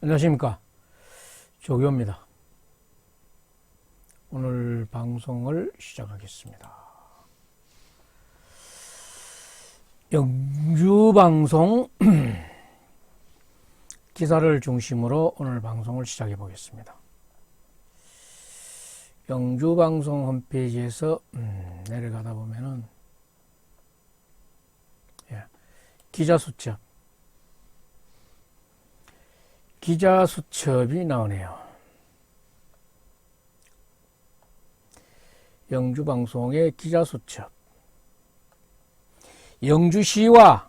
안녕하십니까, 조교입니다. 오늘 방송을 시작하겠습니다. 영주방송 기사를 중심으로 오늘 방송을 시작해 보겠습니다. 영주방송 홈페이지에서 내려가다 보면은 기자수첩이 나오네요. 영주방송의 기자수첩. 영주시와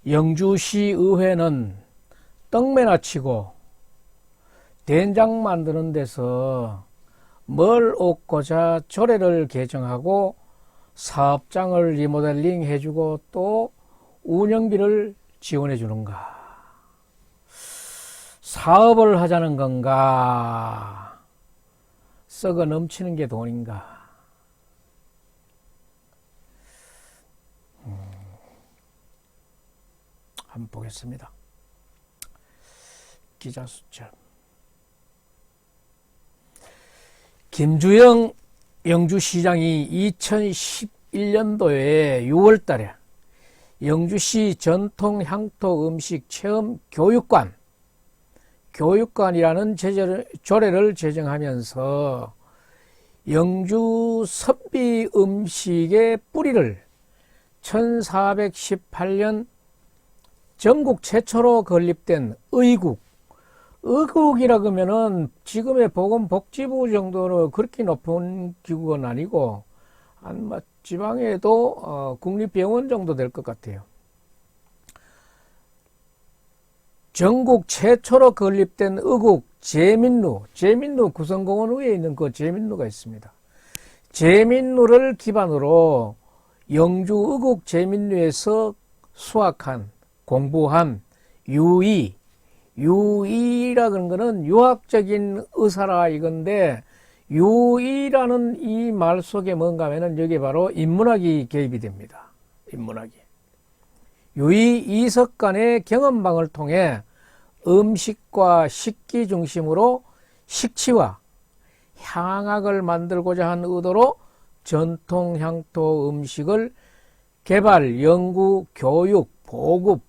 영주시의회는 떡매나 치고 된장 만드는 데서 뭘 얻고자 조례를 개정하고 사업장을 리모델링 해주고 또 운영비를 지원해 주는가? 사업을 하자는 건가? 썩어 넘치는 게 돈인가? 한번 보겠습니다. 기자수첩. 김주영 영주시장이 2011년도에 6월달에 영주시 전통 향토 음식 체험 교육관이라는 조례를 제정하면서 영주 선비 음식의 뿌리를 1418년 전국 최초로 건립된 의국이라 그러면은 지금의 보건복지부 정도로 그렇게 높은 기구는 아니고 한 지방에도 국립병원 정도 될 것 같아요. 전국 최초로 건립된 의국 제민루 구성공원위에 있는 그 제민루가 있습니다. 제민루를 기반으로 영주 의국 제민루에서 수학한 공부한 유의라는 것은 유학적인 의사라 이건데, 유의라는 이 말 속에 뭔가 하면은 여기 바로 인문학이 개입이 됩니다. 인문학이. 유의 이석간의 경험방을 통해 음식과 식기 중심으로 식치와 향학을 만들고자 한 의도로 전통 향토 음식을 개발, 연구, 교육, 보급,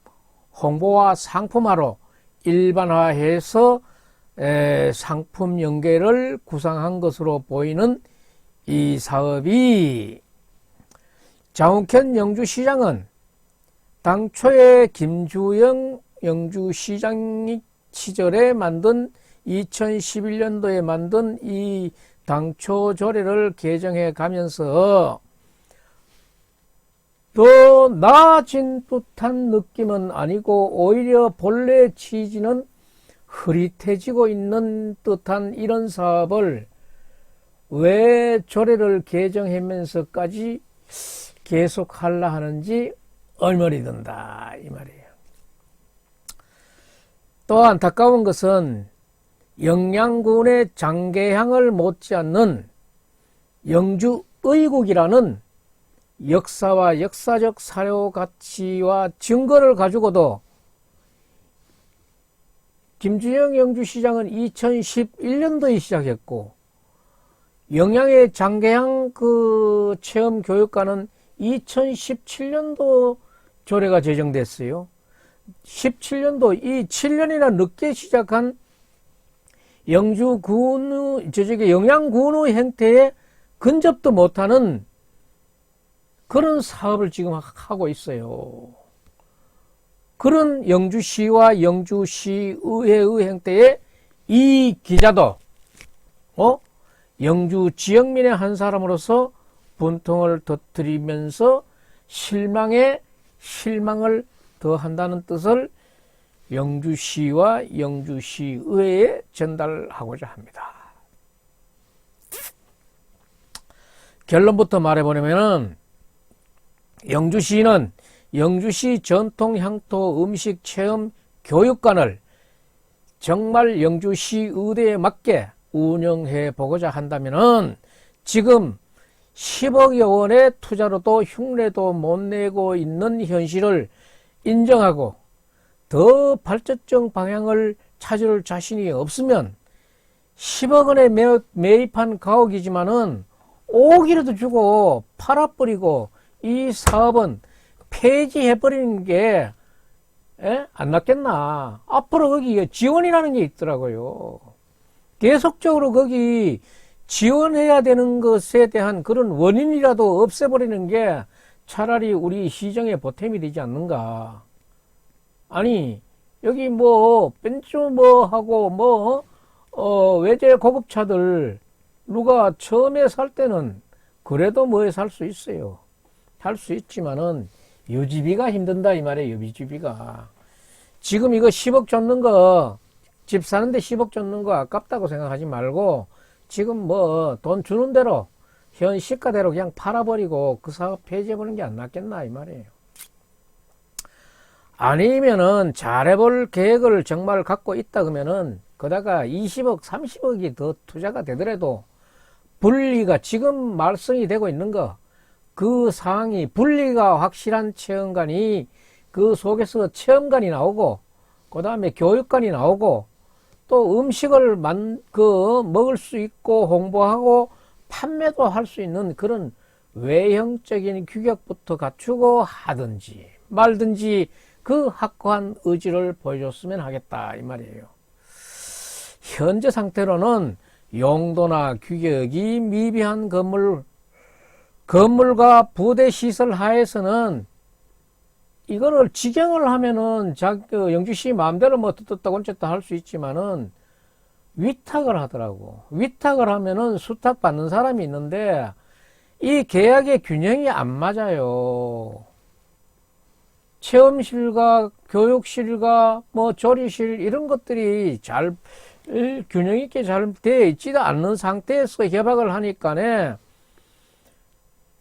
홍보와 상품화로 일반화해서 상품 연계를 구상한 것으로 보이는 이 사업이, 장욱현 영주시장은 당초에 김주영 영주시장 시절에 만든 2011년도에 만든 이 당초 조례를 개정해 가면서 더 나아진 듯한 느낌은 아니고 오히려 본래 취지는 흐릿해지고 있는 듯한 이런 사업을 왜 조례를 개정하면서까지 계속 하려 하는지 얼머리 든다 이 말이에요. 또 안타까운 것은 영양군의 장계향을 못지않는 영주의국이라는 역사와 역사적 사료 가치와 증거를 가지고도 김주영 영주시장은 2011년도에 시작했고, 영양의 장계향 그 체험 교육관은 2017년도 조례가 제정됐어요. 17년도, 이 7년이나 늦게 시작한 영양군의 행태에 근접도 못하는 그런 사업을 지금 하고 있어요. 그런 영주시와 영주시의회의 행태에 이 기자도 영주 지역민의 한 사람으로서 분통을 터뜨리면서 실망을 더한다는 뜻을 영주시와 영주시의회에 전달하고자 합니다. 결론부터 말해보려면 영주시는 영주시 전통 향토 음식 체험 교육관을 정말 영주시 의대에 맞게 운영해 보고자 한다면은 지금 10억여 원의 투자로도 흉내도 못 내고 있는 현실을 인정하고 더 발전적 방향을 찾을 자신이 없으면 10억 원에 매입한 가옥이지만은 5억이라도 주고 팔아버리고 이 사업은 폐지해버리는 게 안 낫겠나. 앞으로 거기 지원이라는 게 있더라고요. 계속적으로 거기 지원해야 되는 것에 대한 그런 원인이라도 없애버리는 게 차라리 우리 시정에 보탬이 되지 않는가. 아니 여기 뭐 벤츠 뭐 하고 뭐 외제 고급차들 누가 처음에 살 때는 그래도 뭐에 살 수 있어요. 살 수 있지만은 유지비가 힘든다 이 말이에요. 유지비가. 지금 이거 10억 줬는 거, 집 사는데 10억 줬는 거 아깝다고 생각하지 말고 지금 뭐 돈 주는 대로 현 시가대로 그냥 팔아버리고 그 사업 폐지해버리는 게 안 낫겠나 이 말이에요. 아니면은 잘해볼 계획을 정말 갖고 있다 그러면은 거다가 20억 30억이 더 투자가 되더라도 분리가 지금 말썽이 되고 있는 거 그 상황이 분리가 확실한 체험관이 그 속에서 체험관이 나오고 그 다음에 교육관이 나오고 또 음식을 먹을 수 있고 홍보하고 판매도 할 수 있는 그런 외형적인 규격부터 갖추고 하든지 말든지 그 확고한 의지를 보여줬으면 하겠다 이 말이에요. 현재 상태로는 용도나 규격이 미비한 건물과 부대 시설 하에서는 이거를 직영을 하면은 영주시 마음대로 뭐 뜯었다 얹었다 할 수 있지만은 위탁을 하더라고. 위탁을 하면은 수탁 받는 사람이 있는데 이 계약의 균형이 안 맞아요. 체험실과 교육실과 뭐 조리실 이런 것들이 잘 균형 있게 잘 되어 있지도 않는 상태에서 협약을 하니까네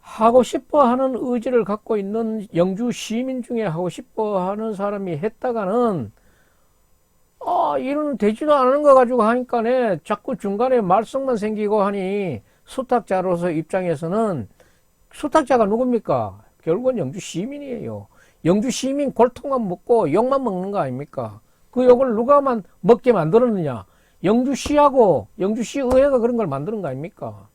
하고 싶어 하는 의지를 갖고 있는 영주 시민 중에 하고 싶어 하는 사람이 했다가는 이런 되지도 않은 거 가지고 하니까네 자꾸 중간에 말썽만 생기고 하니 수탁자로서 입장에서는 수탁자가 누굽니까? 결국은 영주 시민이에요. 영주 시민 골통만 먹고 욕만 먹는 거 아닙니까? 그 욕을 누가만 먹게 만들었느냐? 영주시하고 영주시 의회가 그런 걸 만드는 거 아닙니까?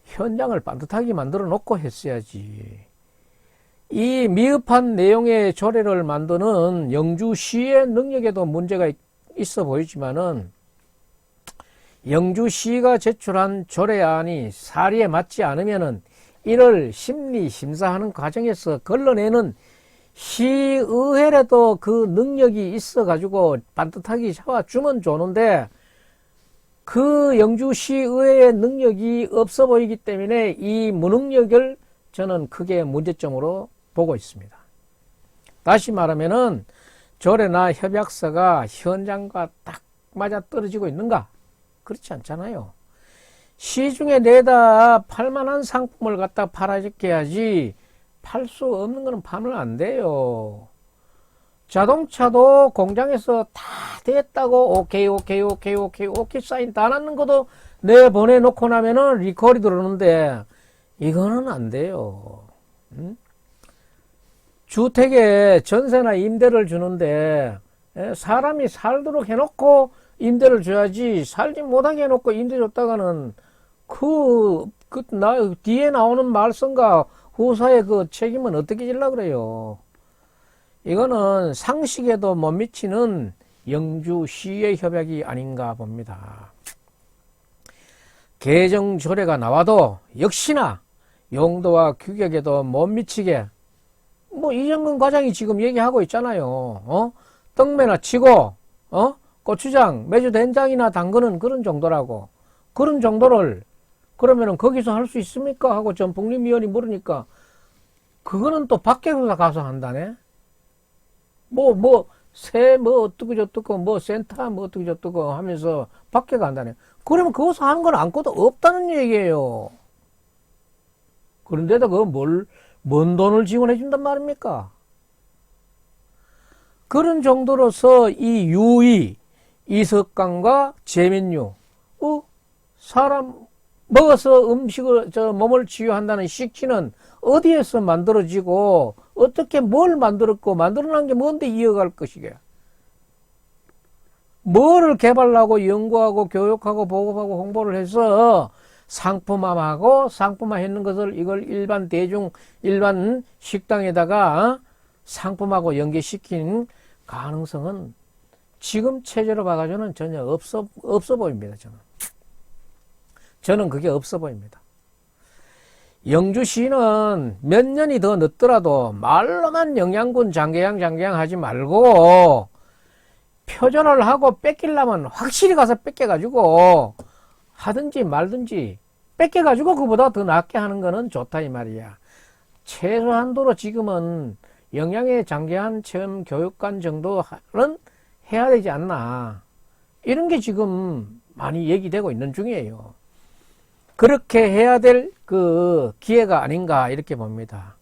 현장을 반듯하게 만들어 놓고 했어야지. 이 미흡한 내용의 조례를 만드는 영주시의 능력에도 문제가 있어 보이지만은 영주시가 제출한 조례안이 사리에 맞지 않으면은 이를 심리 심사하는 과정에서 걸러내는 시의회라도 그 능력이 있어 가지고 반듯하게 잡아주면 좋은데 그 영주시의회의 능력이 없어 보이기 때문에 이 무능력을 저는 크게 문제점으로 보고 있습니다. 다시 말하면은 조례나 협약서가 현장과 딱 맞아 떨어지고 있는가? 그렇지 않잖아요. 시중에 내다 팔만한 상품을 갖다 팔아게 해야지 팔 수 없는 거는 파면 안 돼요. 자동차도 공장에서 다 됐다고 오케이 사인 다 났는 것도 내보내놓고 나면은 리콜이 들어오는데 이거는 안 돼요. 주택에 전세나 임대를 주는데 사람이 살도록 해놓고 임대를 줘야지 살지 못하게 해놓고 임대 줬다가는 뒤에 나오는 말썽과 후사의 그 책임은 어떻게 질라 그래요. 이거는 상식에도 못 미치는 영주시의 협약이 아닌가 봅니다. 개정 조례가 나와도 역시나 용도와 규격에도 못 미치게 이정근 과장이 지금 얘기하고 있잖아요. 떡매나 치고 고추장, 매주 된장이나 담그는 그런 정도라고. 그런 정도를 그러면은 거기서 할 수 있습니까? 하고 전 북림위원이 물으니까 그거는 또 밖에 가서 한다네. 어떻고 저떻고 센터 어떻고 저떻고 하면서 밖에 간다네. 그러면 거기서 하는 건 아무것도 없다는 얘기예요. 그런데도 뭔 돈을 지원해 준단 말입니까? 그런 정도로서 이 유의, 이석강과 재민유, 사람 먹어서 음식을 몸을 치유한다는 식치는 어디에서 만들어지고 어떻게 뭘 만들었고 만들어낸 게 뭔데 이어갈 것이게. 뭐를 개발하고 연구하고 교육하고 보급하고 홍보를 해서 상품화하고 상품화했는 것을 이걸 일반 대중 일반 식당에다가 상품하고 연계시킨 가능성은 지금 체제로 봐가지고는 전혀 없어 보입니다. 저는 그게 없어 보입니다. 영주시는 몇 년이 더 늦더라도 말로만 영양군 장개양 하지 말고 표준을 하고 뺏기려면 확실히 가서 뺏겨가지고 하든지 말든지 뺏겨가지고 그보다 더 낫게 하는 거는 좋다 이 말이야. 최소한도로 지금은 영양의 장기한 체험 교육관 정도는 해야 되지 않나. 이런 게 지금 많이 얘기되고 있는 중이에요. 그렇게 해야 될 그 기회가 아닌가 이렇게 봅니다.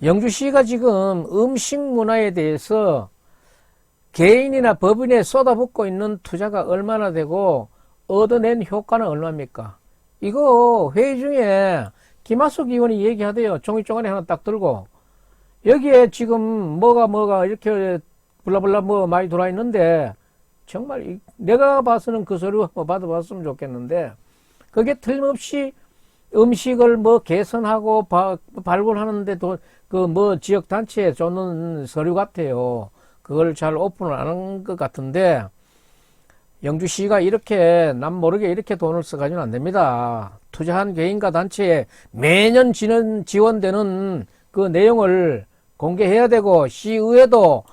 영주시가 지금 음식 문화에 대해서 개인이나 법인에 쏟아붓고 있는 투자가 얼마나 되고 얻어낸 효과는 얼마입니까? 이거 회의 중에 김하숙 의원이 얘기하대요. 종이 쪼가리 하나 딱 들고 여기에 지금 뭐가 이렇게 블라블라 뭐 많이 들어와 있는데 정말 내가 봐서는 그 서류 한번 받아봤으면 좋겠는데 그게 틀림없이 음식을 뭐 개선하고 발굴하는데 그 뭐 지역 단체에 줬는 서류 같아요. 그걸 잘 오픈을 안 한 것 같은데 영주시가 이렇게 남 모르게 이렇게 돈을 써가지고는 안 됩니다. 투자한 개인과 단체에 매년 지원되는 그 내용을 공개해야 되고 시의회도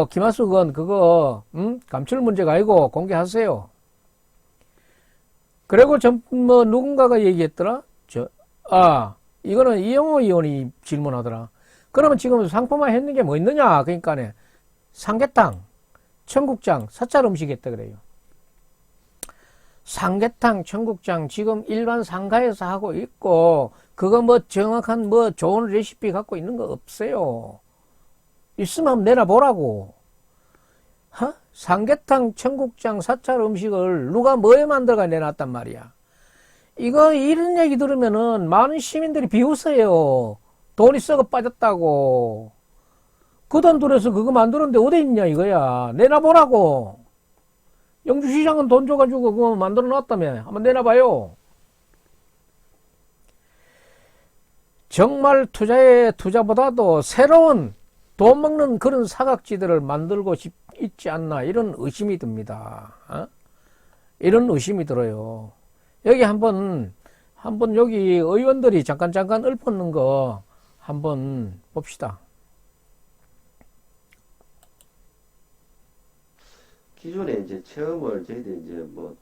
김하숙 의원 그거 감출 문제가 아니고 공개하세요. 그리고 뭐 누군가가 얘기했더라. 이거는 이영호 의원이 질문하더라. 그러면 지금 상품화 했는 게 뭐 있느냐? 그러니까네 삼계탕, 청국장, 사찰 음식 했다 그래요. 삼계탕, 청국장 지금 일반 상가에서 하고 있고 그거 뭐 정확한 뭐 좋은 레시피 갖고 있는 거 없어요. 있으면 한번 내놔보라고. 삼계탕, 청국장, 사찰 음식을 누가 뭐에 만들어가 내놨단 말이야. 이거 이런 얘기 들으면은 많은 시민들이 비웃어요. 돈이 썩어 빠졌다고. 그 돈 들여서 그거 만드는데 어디 있냐 이거야. 내놔보라고. 영주시장은 돈 줘가지고 그거 만들어 놨다며. 한번 내놔봐요. 정말 투자보다도 새로운 돈 먹는 그런 사각지대를 만들고 있지 않나 이런 의심이 듭니다. 이런 의심이 들어요. 여기 한번 여기 의원들이 잠깐 읊었는 거 한번 봅시다. 기존에 이제 체험을 저희들이 이제 뭐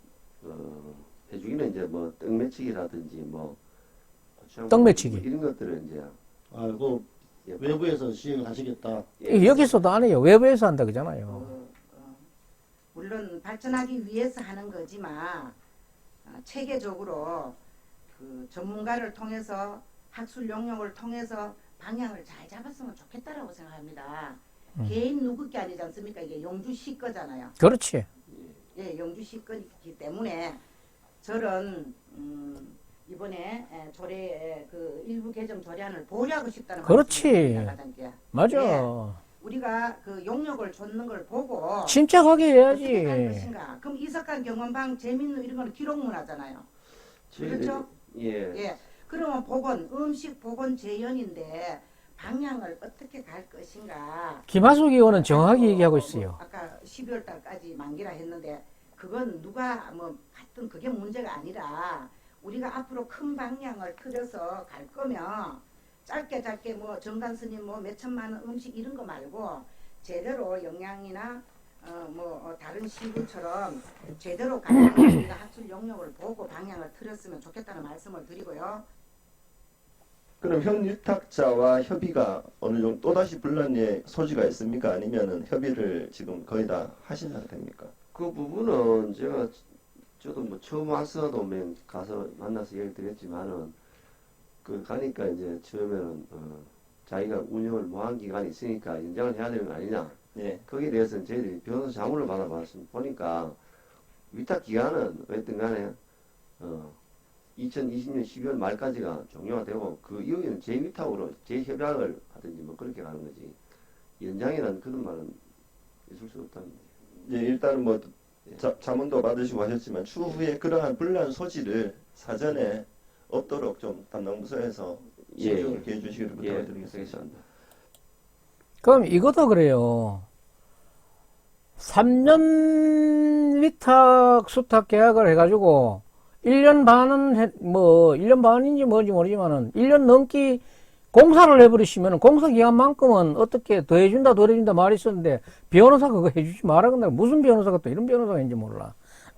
해주기는 이제 뭐 떡매치기라든지 뭐 떡매치기 이런 것들을 이제 그 외부에서 시행을 하시겠다. 여기서도 안 해요. 외부에서 한다 그러잖아요. 물론 발전하기 위해서 하는 거지만 체계적으로 그 전문가를 통해서 학술 용역을 통해서 방향을 잘 잡았으면 좋겠다라고 생각합니다. 개인 누구 게 아니지 않습니까? 이게 영주시 거잖아요. 그렇지. 예, 영주시 거기 때문에 저런 이번에 그 일부 개정 조례안을 보류하고 싶다는 그렇지. 말씀입니다. 맞아. 예, 우리가 그 용역을 줬는 걸 보고 침착하게 어떻게 할 해야지. 것인가. 그럼 이석한 경원방 재밌는 이런 거는 기록 문화잖아요. 그렇죠? 예. 그러면 음식 보건 재현인데 방향을 어떻게 갈 것인가. 김하숙 의원은 정확히 얘기하고 있어요. 아까 12월 달까지 만기라 했는데 그건 누가 뭐 하여튼 그게 문제가 아니라 우리가 앞으로 큰 방향을 틀어서 갈 거면 짧게 뭐 정관 스님 뭐 몇천만 원 음식 이런 거 말고 제대로 영양이나 다른 시구처럼 제대로 가는 우리가 학술 영역을 보고 방향을 틀었으면 좋겠다는 말씀을 드리고요. 그럼 현유탁자와 협의가 어느 정도 또다시 분란의 소지가 있습니까? 아니면은 협의를 지금 거의 다 하신 상태입니까? 그 부분은 저도 뭐 처음 와서도 가서 만나서 얘기를 드렸지만은 그 가니까 이제 처음에는 자기가 운영을 무한 기간이 있으니까 연장을 해야 되는 거 아니냐. 네. 거기에 대해서는 저희들이 변호사 자문을 보니까 위탁 기간은 어쨌든 간에 2020년 12월 말까지가 종료가 되고 그 이후에는 재위탁으로 재협약을 하든지 뭐 그렇게 가는 거지 연장이라는 그런 말은 있을 수 없다는 거죠. 예, 일단은 뭐 자문도 받으시고 하셨지만 추후에 그러한 분란 소지를 사전에 없도록 좀 담당 부서에서 예, 신경을 기해 주시기를 예, 부탁드리겠습니다. 알겠습니다. 그럼 이것도 그래요. 3년 위탁 수탁 계약을 해가지고 1년 반은 1년 반인지 뭔지 모르지만은 1년 넘기 공사를 해버리시면 공사 기간만큼은 어떻게 더 해준다 더 해준다 말이 있었는데 변호사 그거 해주지 마라 근데 무슨 변호사가 또 이런 변호사가 있는지 몰라.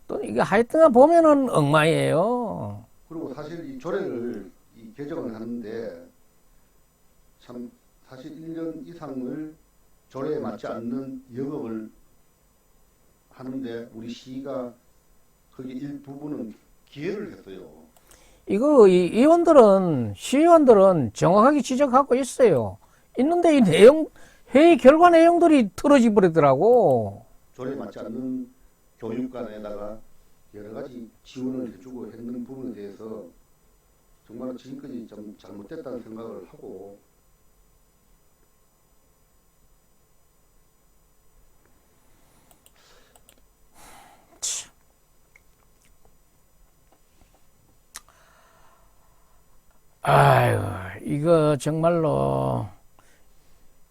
또 이게 하여튼 보면은 엉망이에요. 그리고 사실 이 조례를 이 개정을 하는데 참 사실 1년 이상을 조례에 맞지 않는 영업을 하는데 우리 시가 거기 일부분은 기회를 했어요. 이거 시의원들은 정확하게 지적하고 있어요. 있는데 이 회의 결과 내용들이 틀어져 버리더라고. 조례에 맞지 않는 교육관에다가 여러 가지 지원을 해주고 했는 부분에 대해서 정말 지금까지 좀 잘못됐다는 생각을 하고 아유, 이거 정말로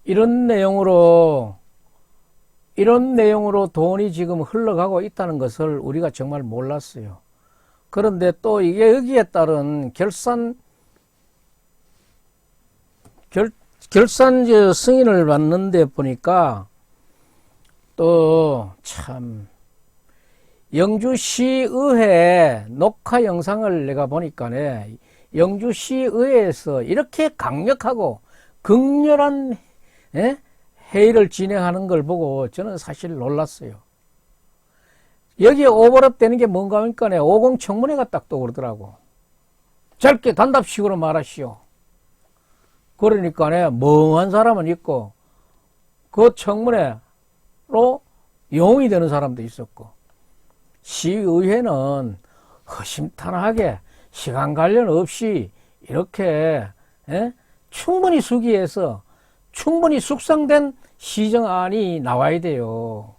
이런 내용으로 돈이 지금 흘러가고 있다는 것을 우리가 정말 몰랐어요. 그런데 또 이게 여기에 따른 결산 승인을 받는데 보니까 또 참 영주시의회 녹화 영상을 내가 보니까네 영주시의회에서 이렇게 강력하고 극렬한 회의를 진행하는 걸 보고 저는 사실 놀랐어요. 여기에 오버랩 되는 게 뭔가 하니까 50 청문회가 딱 떠오르더라고. 짧게 단답식으로 말하시오. 그러니까 멍한 사람은 있고 그 청문회로 용이 되는 사람도 있었고 시의회는 허심탄회하게 시간 관련 없이 이렇게 충분히 수기해서 충분히 숙성된 시정안이 나와야 돼요.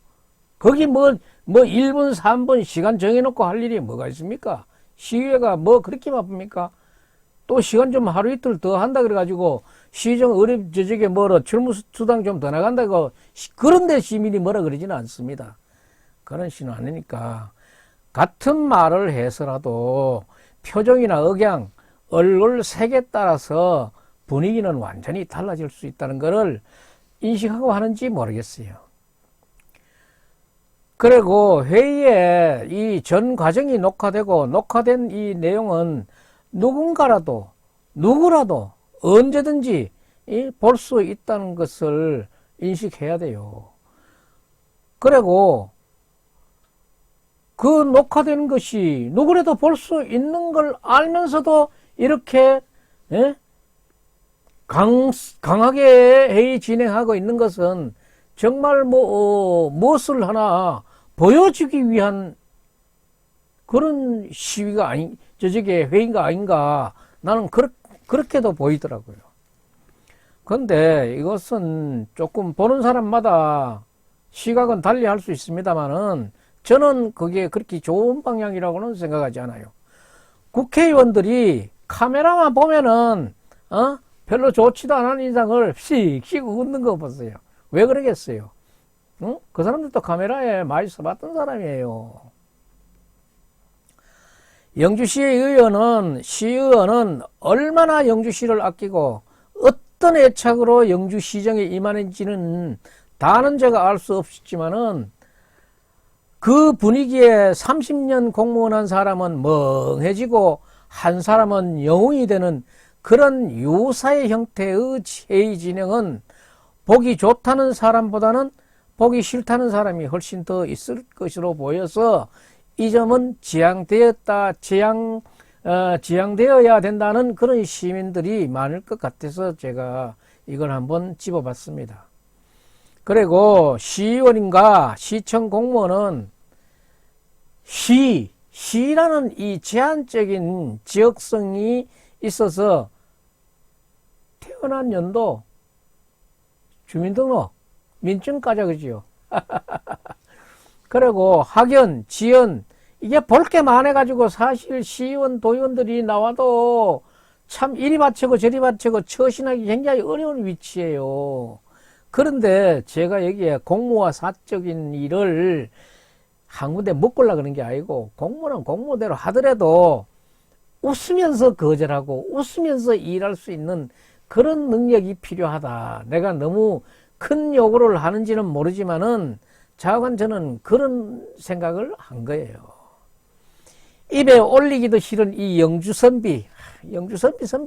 거기 뭐 1분 3분 시간 정해놓고 할 일이 뭐가 있습니까? 시의회가 뭐 그렇게 바쁩니까? 또 시간 좀 하루 이틀 더 한다 그래가지고 시정 의뢰 저쪽에 출무수당 좀 더 나간다고 그런데 시민이 뭐라 그러지는 않습니다. 그런 시는 아니니까 같은 말을 해서라도 표정이나 억양, 얼굴 색에 따라서 분위기는 완전히 달라질 수 있다는 것을 인식하고 하는지 모르겠어요. 그리고 회의에 이 전 과정이 녹화된 이 내용은 누구라도 언제든지 볼 수 있다는 것을 인식해야 돼요. 그리고 그 녹화된 것이 누구라도 볼 수 있는 걸 알면서도 이렇게 강하게 회의 진행하고 있는 것은 정말 무엇을 하나 보여주기 위한 그런 시위가 회의가 아닌가 나는 그렇게도 보이더라고요. 그런데 이것은 조금 보는 사람마다 시각은 달리 할 수 있습니다만은 저는 그게 그렇게 좋은 방향이라고는 생각하지 않아요. 국회의원들이 카메라만 보면은 별로 좋지도 않은 인상을 씩 웃는 거 보세요. 왜 그러겠어요? 그 사람들도 카메라에 많이 써봤던 사람이에요. 시의원은 얼마나 영주시를 아끼고 어떤 애착으로 영주시정에 임하는지는 다는 제가 알 수 없지만은 그 분위기에 30년 공무원한 사람은 멍해지고 한 사람은 영웅이 되는 그런 유사의 형태의 회의 진행은 보기 좋다는 사람보다는 보기 싫다는 사람이 훨씬 더 있을 것으로 보여서 이 점은 지양되어야 된다는 그런 시민들이 많을 것 같아서 제가 이걸 한번 집어봤습니다. 그리고 시의원인가 시청 공무원은 시라는 이 제한적인 지역성이 있어서 태어난 연도, 주민등록, 민증 까자 그지요. 그리고 학연, 지연, 이게 볼 게 많아가지고 사실 시의원, 도의원들이 나와도 참 이리 바치고 저리 바치고 처신하기 굉장히 어려운 위치예요. 그런데 제가 여기에 공무와 사적인 일을 한 군데 묶으려고 그런 게 아니고, 공무는 공무대로 하더라도 웃으면서 거절하고 웃으면서 일할 수 있는 그런 능력이 필요하다. 내가 너무 큰 요구를 하는지는 모르지만은 자관 저는 그런 생각을 한 거예요. 입에 올리기도 싫은 이 영주선비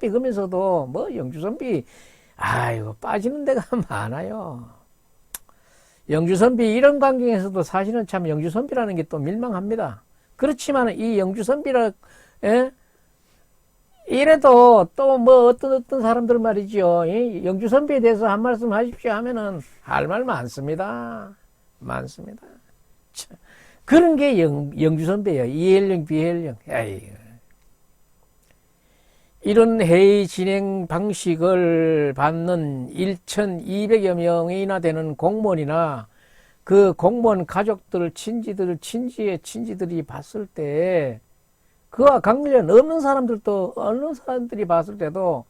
그러면서도 뭐 영주선비 아이고 빠지는 데가 많아요. 영주선비 이런 광경에서도 사실은 참 영주선비라는 게 또 밀망합니다. 그렇지만 이 영주선비라 이래도 또 뭐 어떤 사람들 말이죠. 이 영주선비에 대해서 한 말씀 하십시오 하면은 할 말 많습니다. 참, 그런 게 영주선비예요. 이해령 비해령. 이런 회의 진행 방식을 받는 1,200여 명이나 되는 공무원이나 그 공무원 가족들, 친지의 친지들이 봤을 때 그와 관련 없는 사람들도, 어느 사람들이 봤을 때도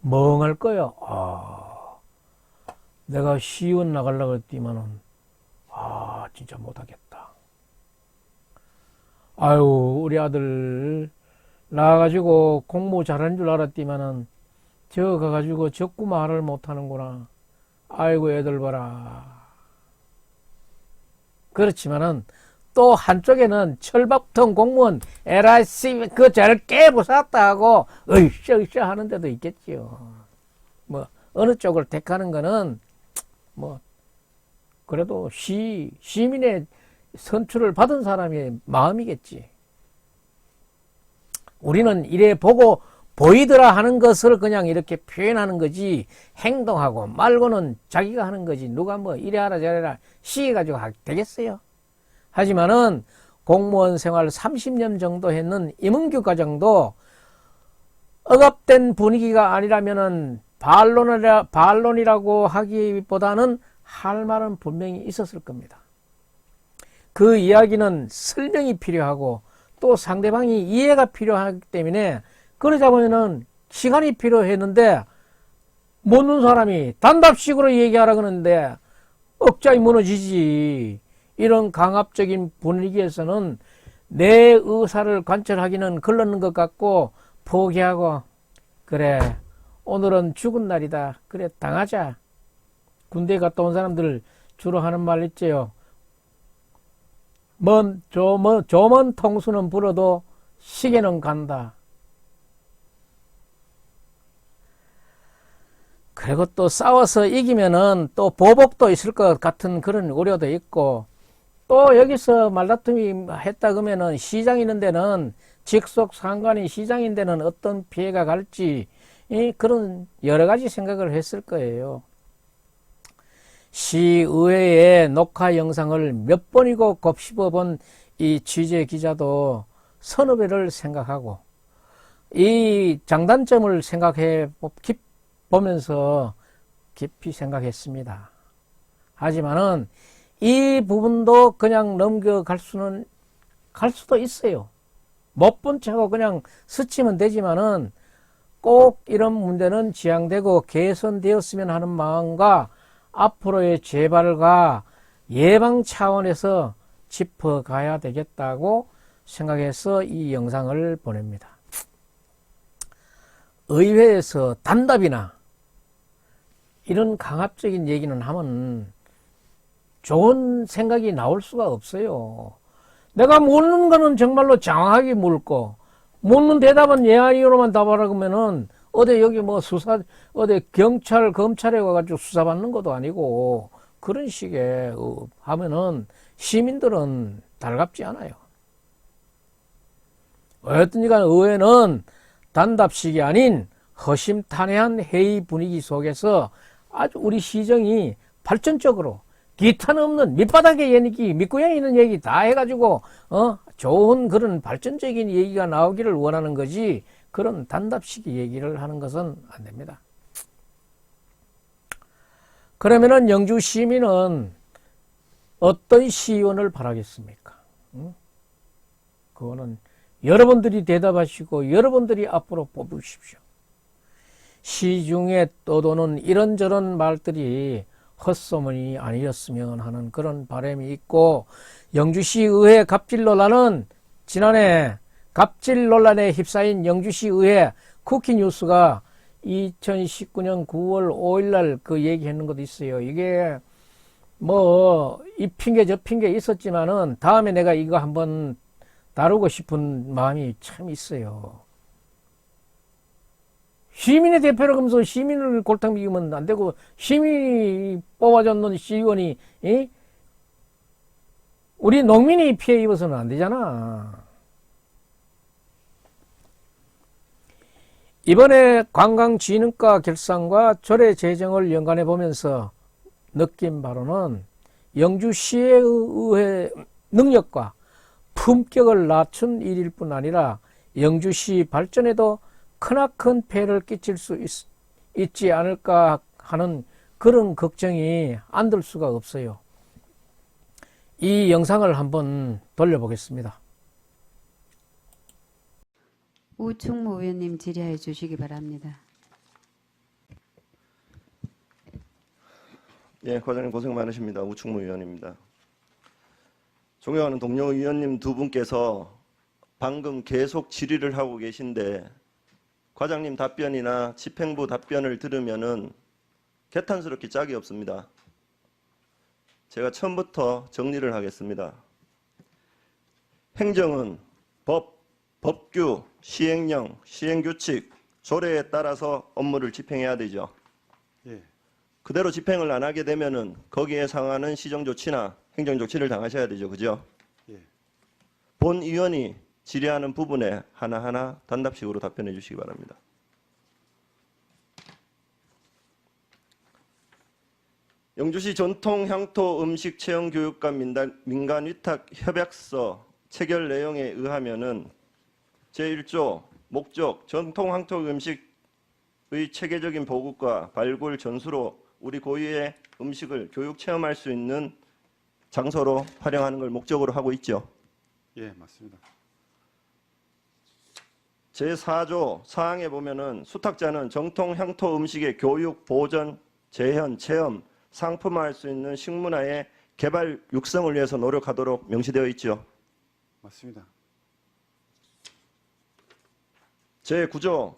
멍할 거예요. 내가 시의원 나가려고 했더니만은, 진짜 못하겠다. 아유, 우리 아들 나와가지고 공부 잘하는 줄 알았더니만은, 저 가가지고 적구 말을 못하는구나. 아이고, 애들 봐라. 그렇지만은, 또 한쪽에는 철밥통 공무원 LIC 그자를 깨부쌌다 하고 으쌰으쌰 하는 데도 있겠지요. 뭐 어느 쪽을 택하는 거는 뭐 그래도 시민의 선출을 받은 사람의 마음이겠지. 우리는 이래 보고 보이더라 하는 것을 그냥 이렇게 표현하는 거지, 행동하고 말고는 자기가 하는 거지. 누가 뭐 이래하라 저래라 시해가지고 되겠어요? 하지만은 공무원 생활 30년 정도 했는 임은규 과장도 억압된 분위기가 아니라면은 반론이라고 하기보다는 할 말은 분명히 있었을 겁니다. 그 이야기는 설명이 필요하고 또 상대방이 이해가 필요하기 때문에, 그러자 보면은 시간이 필요했는데 묻는 사람이 단답식으로 얘기하라 그러는데 억장이 무너지지. 이런 강압적인 분위기에서는 내 의사를 관철하기는 걸렀는 것 같고 포기하고, 그래 오늘은 죽은 날이다, 그래 당하자. 군대에 갔다 온 사람들 주로 하는 말 있지요. 조먼 통수는 불어도 시계는 간다. 그리고 또 싸워서 이기면은 또 보복도 있을 것 같은 그런 우려도 있고, 또 여기서 말다툼이 했다 그러면은 시장 있는 데는 직속 상관이 시장인 데는 어떤 피해가 갈지, 그런 여러 가지 생각을 했을 거예요. 시의회의 녹화 영상을 몇 번이고 곱씹어 본 이 취재 기자도 서너 배를 생각하고 이 장단점을 생각해 보면서 깊이 생각했습니다. 하지만은 이 부분도 그냥 넘겨갈 수도 있어요. 못 본 척하고 그냥 스치면 되지만은 꼭 이런 문제는 지양되고 개선되었으면 하는 마음과 앞으로의 재발과 예방 차원에서 짚어가야 되겠다고 생각해서 이 영상을 보냅니다. 의회에서 단답이나 이런 강압적인 얘기는 하면 좋은 생각이 나올 수가 없어요. 내가 묻는 거는 정말로 장황하게 묻고, 묻는 대답은 예 아니요로만 답하라고 하면은 어디 여기 뭐 어디 경찰 검찰에 와가지고 수사받는 것도 아니고, 그런 식의 하면은 시민들은 달갑지 않아요. 어쨌든간 의회는 단답식이 아닌 허심탄회한 회의 분위기 속에서 아주 우리 시정이 발전적으로 기탄 없는 밑바닥의 얘기, 밑구녕에 있는 얘기 다 해가지고 좋은 그런 발전적인 얘기가 나오기를 원하는 거지, 그런 단답식 얘기를 하는 것은 안 됩니다. 그러면은 영주 시민은 어떤 시의원을 바라겠습니까? 응? 그거는 여러분들이 대답하시고 여러분들이 앞으로 뽑으십시오. 시중에 떠도는 이런저런 말들이 헛소문이 아니었으면 하는 그런 바람이 있고, 영주시의회 갑질 논란은 지난해 갑질 논란에 휩싸인 영주시의회 쿠키뉴스가 2019년 9월 5일 날 그 얘기했는 것도 있어요. 이게 뭐 이 핑계 저 핑계 있었지만은 다음에 내가 이거 한번 다루고 싶은 마음이 참 있어요. 시민의 대표를 그러면서 시민을 골탕 먹이면 안 되고, 시민이 뽑아줬는 시의원이 우리 농민이 피해 입어서는 안 되잖아. 이번에 관광진흥과 결산과 조례 제정을 연관해 보면서 느낀 바로는 영주시의 의회 능력과 품격을 낮춘 일일 뿐 아니라 영주시 발전에도 크나큰 폐해를 끼칠 수 있지 않을까 하는 그런 걱정이 안 들 수가 없어요. 이 영상을 한번 돌려보겠습니다. 우충무 의원님 질의해 주시기 바랍니다. 예, 과장님 고생 많으십니다. 우충무 의원입니다. 존경하는 동료 의원님 두 분께서 방금 계속 질의를 하고 계신데, 과장님 답변이나 집행부 답변을 들으면은 개탄스럽게 짝이 없습니다. 제가 처음부터 정리를 하겠습니다. 행정은 법, 법규, 시행령, 시행규칙, 조례에 따라서 업무를 집행해야 되죠. 예. 그대로 집행을 안 하게 되면은 거기에 상하는 시정조치나 행정조치를 당하셔야 되죠. 그죠? 예. 본 의원이 질의하는 부분에 하나하나 단답식으로 답변해 주시기 바랍니다. 영주시 전통향토음식체험교육과 민간위탁협약서 체결 내용에 의하면은 제1조 목적 전통향토음식의 체계적인 보급과 발굴 전수로 우리 고유의 음식을 교육 체험할 수 있는 장소로 활용하는 걸 목적으로 하고 있죠. 예, 맞습니다. 제4조 사항에 보면은 수탁자는 정통 향토 음식의 교육, 보존, 재현, 체험, 상품화할 수 있는 식문화의 개발, 육성을 위해서 노력하도록 명시되어 있죠. 맞습니다. 제7조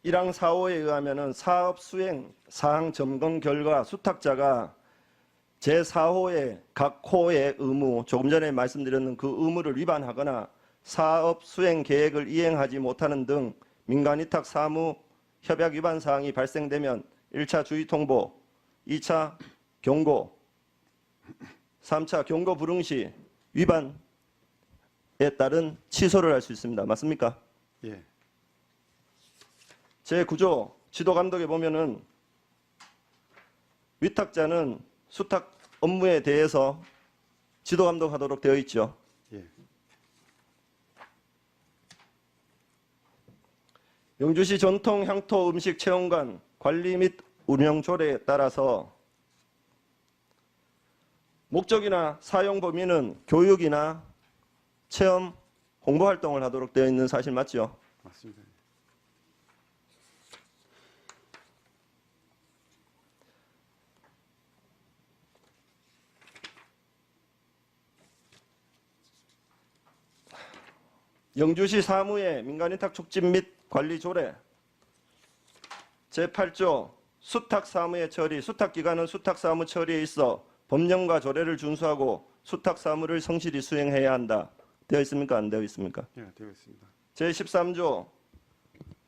1항 4호에 의하면은 사업 수행 사항 점검 결과 수탁자가 제4호의 각 호의 의무, 조금 전에 말씀드렸는 그 의무를 위반하거나 사업 수행 계획을 이행하지 못하는 등 민간위탁 사무 협약 위반 사항이 발생되면 1차 주의 통보, 2차 경고, 3차 경고 불응 시 위반에 따른 취소를 할 수 있습니다. 맞습니까? 예. 제9조 지도감독에 보면은 위탁자는 수탁 업무에 대해서 지도감독하도록 되어 있죠. 예. 영주시 전통 향토 음식 체험관 관리 및 운영 조례에 따라서 목적이나 사용 범위는 교육이나 체험, 홍보 활동을 하도록 되어 있는 사실 맞죠? 맞습니다. 영주시 사무의 민간위탁 촉진 및 관리 조례 제8조 수탁 사무의 처리, 수탁 기간은 수탁 사무 처리에 있어 법령과 조례를 준수하고 수탁 사무를 성실히 수행해야 한다. 되어 있습니까? 안 되어 있습니까? 예, 되어 있습니다. 제13조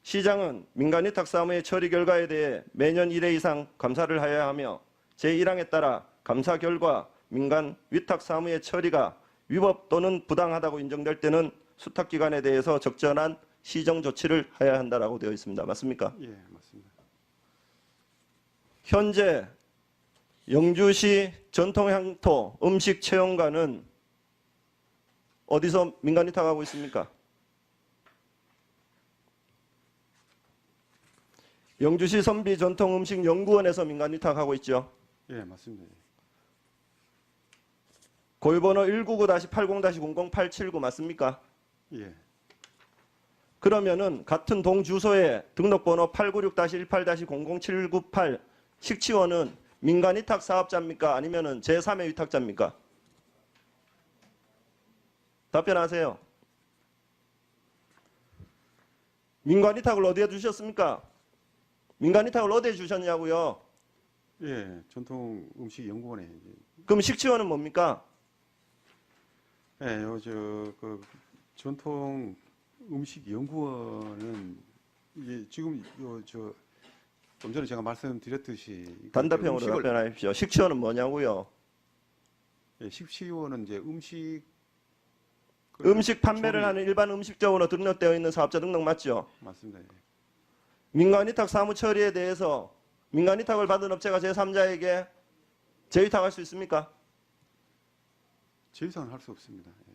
시장은 민간위탁 사무의 처리 결과에 대해 매년 1회 이상 감사를 하여야 하며 제1항에 따라 감사 결과 민간 위탁 사무의 처리가 위법 또는 부당하다고 인정될 때는 수탁 기관에 대해서 적절한 시정 조치를 해야 한다라고 되어 있습니다. 맞습니까? 예, 맞습니다. 현재 영주시 전통향토 음식 체험관은 어디서 민간 위탁하고 있습니까? 영주시 선비 전통음식연구원에서 민간 위탁하고 있죠. 예, 맞습니다. 고유번호 199-80-00-879 맞습니까? 예, 그러면은 같은 동 주소에 등록번호 896-18-00798 식치원은 민간 위탁 사업자입니까? 아니면은 제3의 위탁자입니까? 답변하세요. 민간 위탁을 어디에 주셨습니까? 민간 위탁을 어디에 주셨냐고요? 예, 전통 음식 연구원에 이제, 그럼 식치원은 뭡니까? 예, 그 전통 음식 연구원은 이게 지금 좀 전에 제가 말씀드렸듯이 단답형으로 음식을, 답변하십시오. 식치원은 뭐냐고요? 예, 식치원은 이제 음식 음식 판매를 조리- 하는 일반 음식점으로 등록되어 있는 사업자 등록 맞죠? 맞습니다. 예. 민간 위탁 사무 처리에 대해서 민간 위탁을 받은 업체가 제3자에게 재위탁할 수 있습니까? 제의사항은 할 수 없습니다. 예.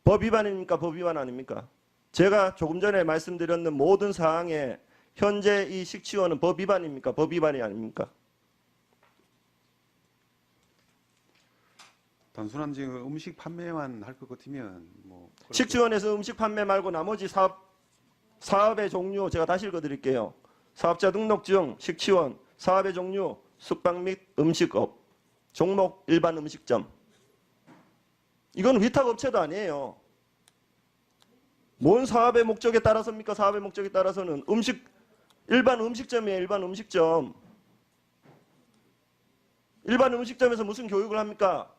법 위반입니까? 법 위반 아닙니까? 제가 조금 전에 말씀드렸는 모든 사항에 현재 이 식치원은 법 위반입니까? 법 위반이 아닙니까? 단순한 지금 음식 판매만 할 것 같으면 뭐 그렇게- 식치원에서 음식 판매 말고 나머지 사업의 종류 제가 다시 읽어드릴게요. 사업자 등록증, 식치원, 사업의 종류, 숙박 및 음식업, 종목 일반 음식점. 이건 위탁업체도 아니에요. 뭔 사업의 목적에 따라서입니까? 사업의 목적에 따라서는 일반 음식점이에요. 일반 음식점. 일반 음식점에서 무슨 교육을 합니까?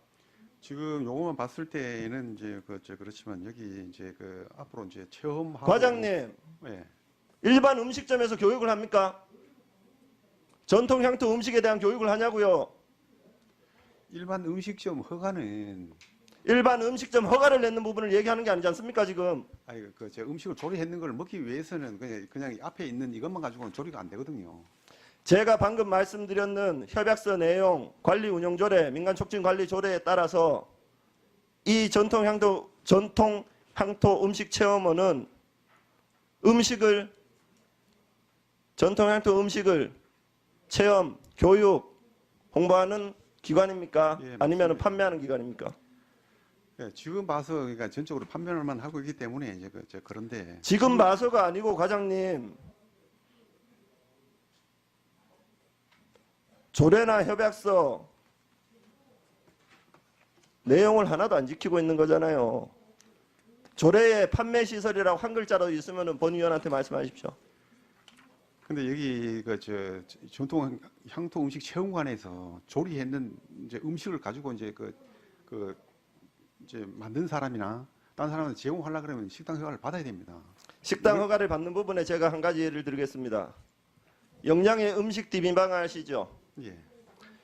지금 요거만 봤을 때는 이제 그렇지만 여기 이제 앞으로 이제 체험하고 과장님, 예. 일반 음식점에서 교육을 합니까? 전통 향토 음식에 대한 교육을 하냐고요? 일반 음식점 허가는 일반 음식점 허가를 내는 부분을 얘기하는 게 아니지 않습니까, 지금? 아니 제 음식을 조리했는 걸 먹기 위해서는 그냥 앞에 있는 이것만 가지고는 조리가 안 되거든요. 제가 방금 말씀드렸는 협약서 내용, 관리 운영 조례, 민간 촉진 관리 조례에 따라서 이 전통 향토 음식 체험원은 전통 향토 음식을 체험, 교육, 홍보하는 기관입니까? 예, 아니면 맞습니다. 판매하는 기관입니까? 예, 지금 봐서 그러니까 전적으로 판매만 하고 있기 때문에 이제 그런데 지금 봐서가 아니고 과장님, 조례나 협약서 내용을 하나도 안 지키고 있는 거잖아요. 조례에 판매 시설이라고 한 글자로 있으면 본위원한테 말씀하십시오. 근데 여기 전통 향토 음식 체험관에서 조리했는 이제 음식을 가지고 이제 이제 만든 사람이나 다른 사람한테 제공하려 그러면 식당 허가를 받아야 됩니다. 식당 허가를 받는 부분에 제가 한 가지 예를 드리겠습니다. 영양의 음식 디비방 아시죠? 예.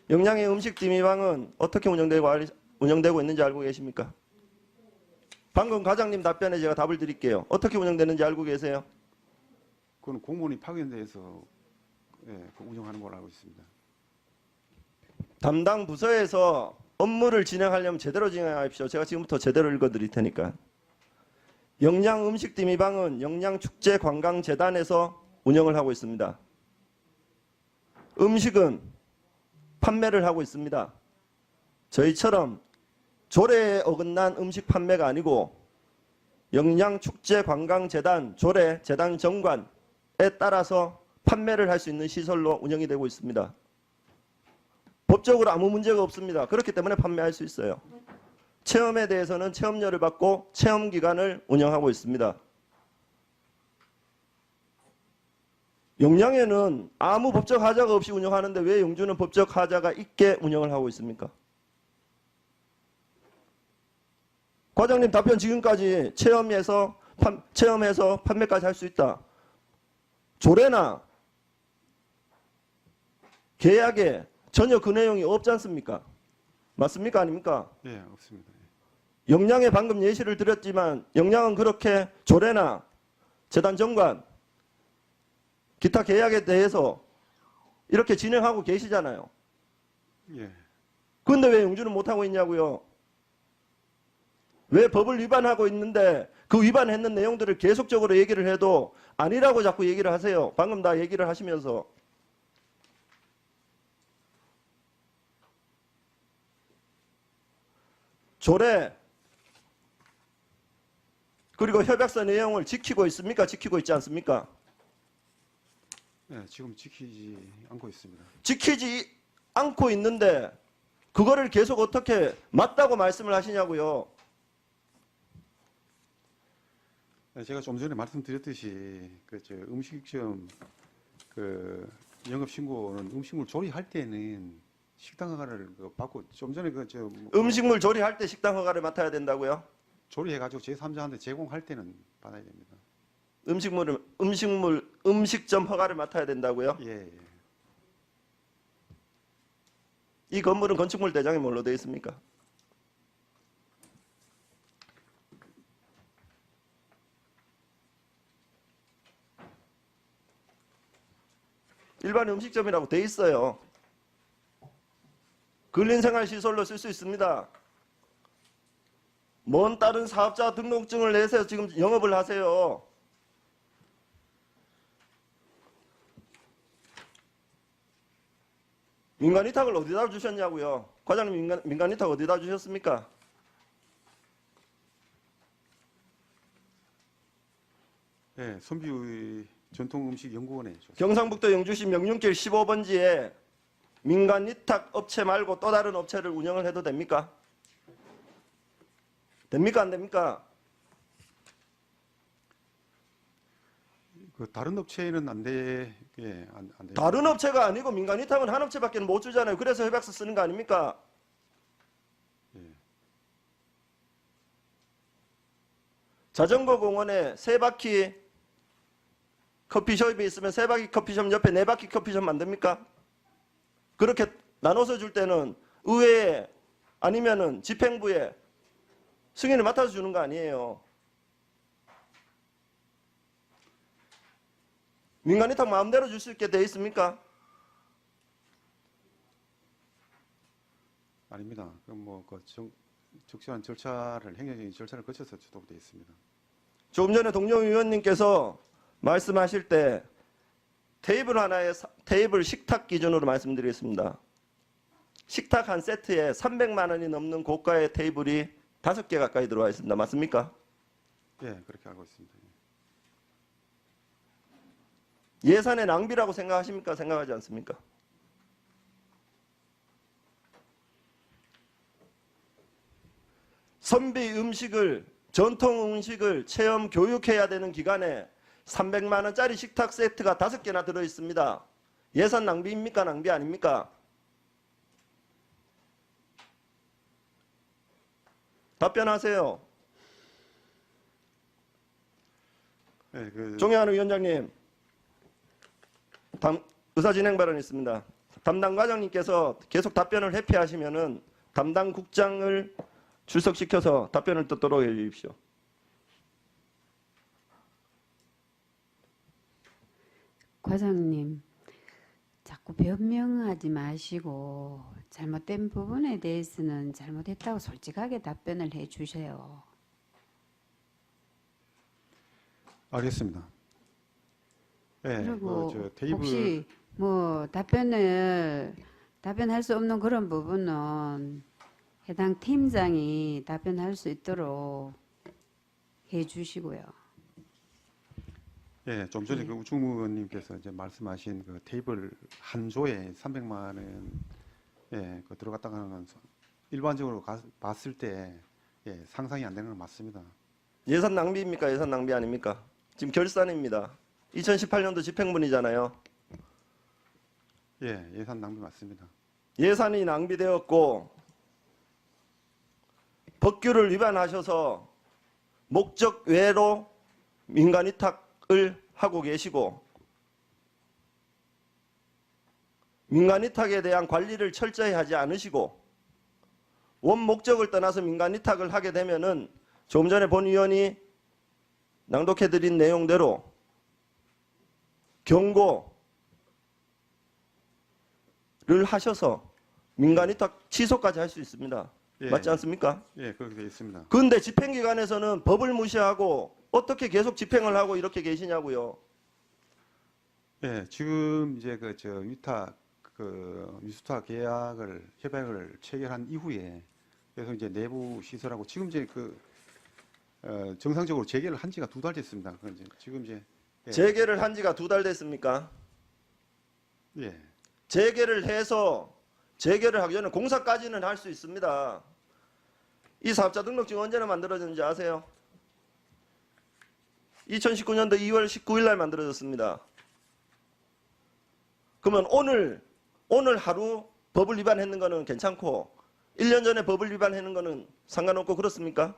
영양의 음식 디비방은 어떻게 운영되고 있는지 알고 계십니까? 방금 과장님 답변에 제가 답을 드릴게요. 어떻게 운영되는지 알고 계세요? 그건 공무원이 파견돼서 운영하는 걸로 알고 있습니다. 담당 부서에서 업무를 진행하려면 제대로 진행하십시오. 제가 지금부터 제대로 읽어드릴 테니까. 영양음식디미방은 영양축제관광재단에서 운영을 하고 있습니다. 음식은 판매를 하고 있습니다. 저희처럼 조례에 어긋난 음식 판매가 아니고 영양축제관광재단 조례 재단 정관에 따라서 판매를 할 수 있는 시설로 운영이 되고 있습니다. 법적으로 아무 문제가 없습니다. 그렇기 때문에 판매할 수 있어요. 체험에 대해서는 체험료를 받고 체험기간을 운영하고 있습니다. 영양에는 아무 법적 하자가 없이 운영하는데 왜 영주는 법적 하자가 있게 운영을 하고 있습니까? 과장님 답변 지금까지 체험해서 판매까지 할 수 있다. 조례나 계약에 전혀 그 내용이 없지 않습니까? 맞습니까? 아닙니까? 예, 없습니다. 영양에 방금 예시를 드렸지만 영양은 그렇게 조례나 재단 정관 기타 계약에 대해서 이렇게 진행하고 계시잖아요. 예. 그런데 왜 영주는 못하고 있냐고요? 왜 법을 위반하고 있는데 그 위반했는 내용들을 계속적으로 얘기를 해도 아니라고 자꾸 얘기를 하세요. 방금 다 얘기를 하시면서. 조례 그리고 협약서 내용을 지키고 있습니까? 지키고 있지 않습니까? 예, 지금 지키지 않고 있습니다. 지키지 않고 있는데 그거를 계속 어떻게 맞다고 말씀을 하시냐고요. 예, 제가 좀 전에 말씀드렸듯이 음식점 영업 신고는 음식물 조리할 때는 식당 허가를 받고 좀 전에 음식물 조리할 때 식당 허가를 맡아야 된다고요? 조리해가지고 제3자한테 제공할 때는 받아야 됩니다. 음식점 허가를 맡아야 된다고요? 예, 예. 이 건물은 건축물 대장이 뭘로 되어 있습니까? 일반 음식점이라고 돼 있어요. 근린생활시설로 쓸 수 있습니다. 뭔 다른 사업자 등록증을 내서 지금 영업을 하세요. 민간 위탁을 어디다 주셨냐고요. 과장님 민간 위탁 어디다 주셨습니까? 예, 선비 전통음식연구원에 줬습니다. 경상북도 영주시 명륜길 15번지에 민간 위탁 업체 말고 또 다른 업체를 운영을 해도 됩니까? 됩니까? 안 됩니까? 다른 업체에는 안 돼, 예, 안 돼요. 다른 업체가 아니고 민간 위탁은 한 업체밖에 못 주잖아요. 그래서 협약서 쓰는 거 아닙니까? 예. 자전거 공원에 세 바퀴 커피숍이 있으면 세 바퀴 커피숍 옆에 네 바퀴 커피숍 만듭니까? 그렇게 나눠서 줄 때는 의회에 아니면은 집행부에 승인을 맡아서 주는 거 아니에요. 민간 위탁 마음대로 줄 수 있게 돼 있습니까? 아닙니다. 적절한 행정적인 절차를 거쳐서 주도되어 있습니다. 조금 전에 동료 의원님께서 말씀하실 때 테이블 식탁 기준으로 말씀드리겠습니다. 식탁 한 세트에 300만 원이 넘는 고가의 테이블이 5개 가까이 들어와 있습니다. 맞습니까? 예, 그렇게 알고 있습니다. 예산의 낭비라고 생각하십니까? 생각하지 않습니까? 선비 음식을 전통 음식을 체험 교육해야 되는 기간에 300만 원짜리 식탁 세트가 5개나 들어 있습니다. 예산 낭비입니까? 낭비 아닙니까? 답변하세요. 예, 종영한 위원장님, 의사 진행 발언 있습니다. 담당 과장님께서 계속 답변을 회피하시면은 담당 국장을 출석시켜서 답변을 듣도록 해주십시오. 과장님, 자꾸 변명하지 마시고 잘못된 부분에 대해서는 잘못했다고 솔직하게 답변을 해 주세요. 알겠습니다. 예, 그리고 테이블 혹시 뭐 답변할 수 없는 그런 부분은 해당 팀장이 답변할 수 있도록 해 주시고요. 예, 좀 전에 우충 의원님께서 이제 말씀하신 테이블 한 조에 300만 원 들어갔다가 하는 건 일반적으로 봤을 때 상상이 안 되는 건 맞습니다. 예산 낭비입니까? 예산 낭비 아닙니까? 지금 결산입니다. 2018년도 집행분이잖아요. 예, 예산 낭비 맞습니다. 예산이 낭비되었고 법규를 위반하셔서 목적 외로 민간 위탁을 하고 계시고 민간 위탁에 대한 관리를 철저히 하지 않으시고 원 목적을 떠나서 민간 위탁을 하게 되면은 조금 전에 본 의원이 낭독해드린 내용대로 경고를 하셔서 민간 위탁 취소까지 할 수 있습니다. 예, 맞지 않습니까? 예, 그렇게 되어 있습니다. 그런데 집행기관에서는 법을 무시하고 어떻게 계속 집행을 하고 이렇게 계시냐고요. 예, 지금 이제 위수탁 협약을 체결한 이후에 그래서 이제 내부 시설하고 지금 이제 정상적으로 재개를 한 지가 2달 됐습니다. 그 이제 지금 이제 재개를 한 지가 2달 됐습니까? 예. 재개를 해서 재개를 하기 전에 공사까지는 할 수 있습니다. 이 사업자 등록증 언제나 만들어졌는지 아세요? 2019년도 2월 19일 날 만들어졌습니다. 그러면 오늘 하루 법을 위반했는 거는 괜찮고 1년 전에 법을 위반했는 거는 상관없고 그렇습니까?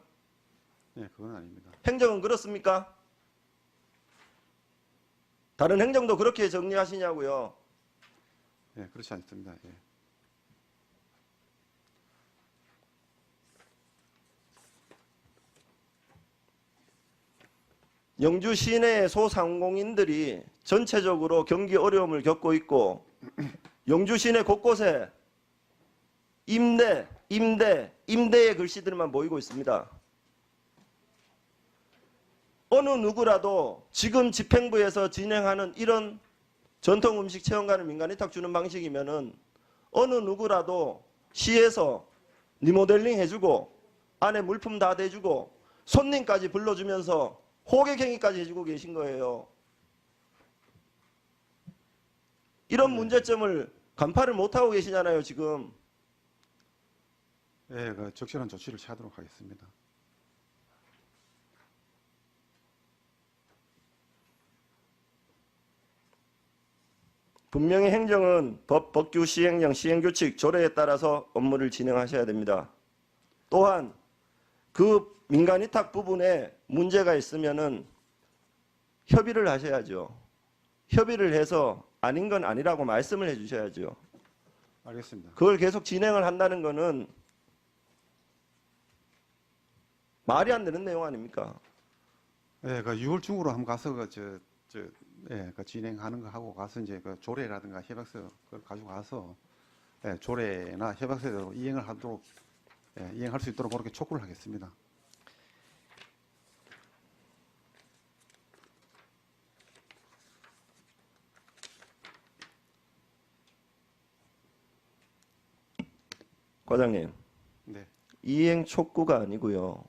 예, 그건 아닙니다. 행정은 그렇습니까? 다른 행정도 그렇게 정리하시냐고요. 예, 그렇지 않습니다. 예. 영주 시내 소상공인들이 전체적으로 경기 어려움을 겪고 있고 영주 시내 곳곳에 임대의 글씨들만 보이고 있습니다. 어느 누구라도 지금 집행부에서 진행하는 이런 전통 음식 체험관을 민간위탁 주는 방식이면은 어느 누구라도 시에서 리모델링 해주고 안에 물품 다 대주고 손님까지 불러주면서 호객행위까지 해주고 계신 거예요. 이런 문제점을 간파를 못하고 계시잖아요, 지금. 예, 적절한 조치를 취하도록 하겠습니다. 분명히 행정은 법규 시행령 시행규칙 조례에 따라서 업무를 진행하셔야 됩니다. 또한 그 민간위탁 부분에 문제가 있으면은 협의를 하셔야죠. 협의를 해서 아닌 건 아니라고 말씀을 해주셔야죠. 알겠습니다. 그걸 계속 진행을 한다는 거는 말이 안 되는 내용 아닙니까? 예, 6월 중으로 한번 가서 진행하는 거 하고 가서 이제 조례라든가 협약서 그걸 가지고 가서 조례나 협약서대로 이행을 하도록 이행할 수 있도록 그렇게 촉구를 하겠습니다. 과장님, 네. 이행 촉구가 아니고요.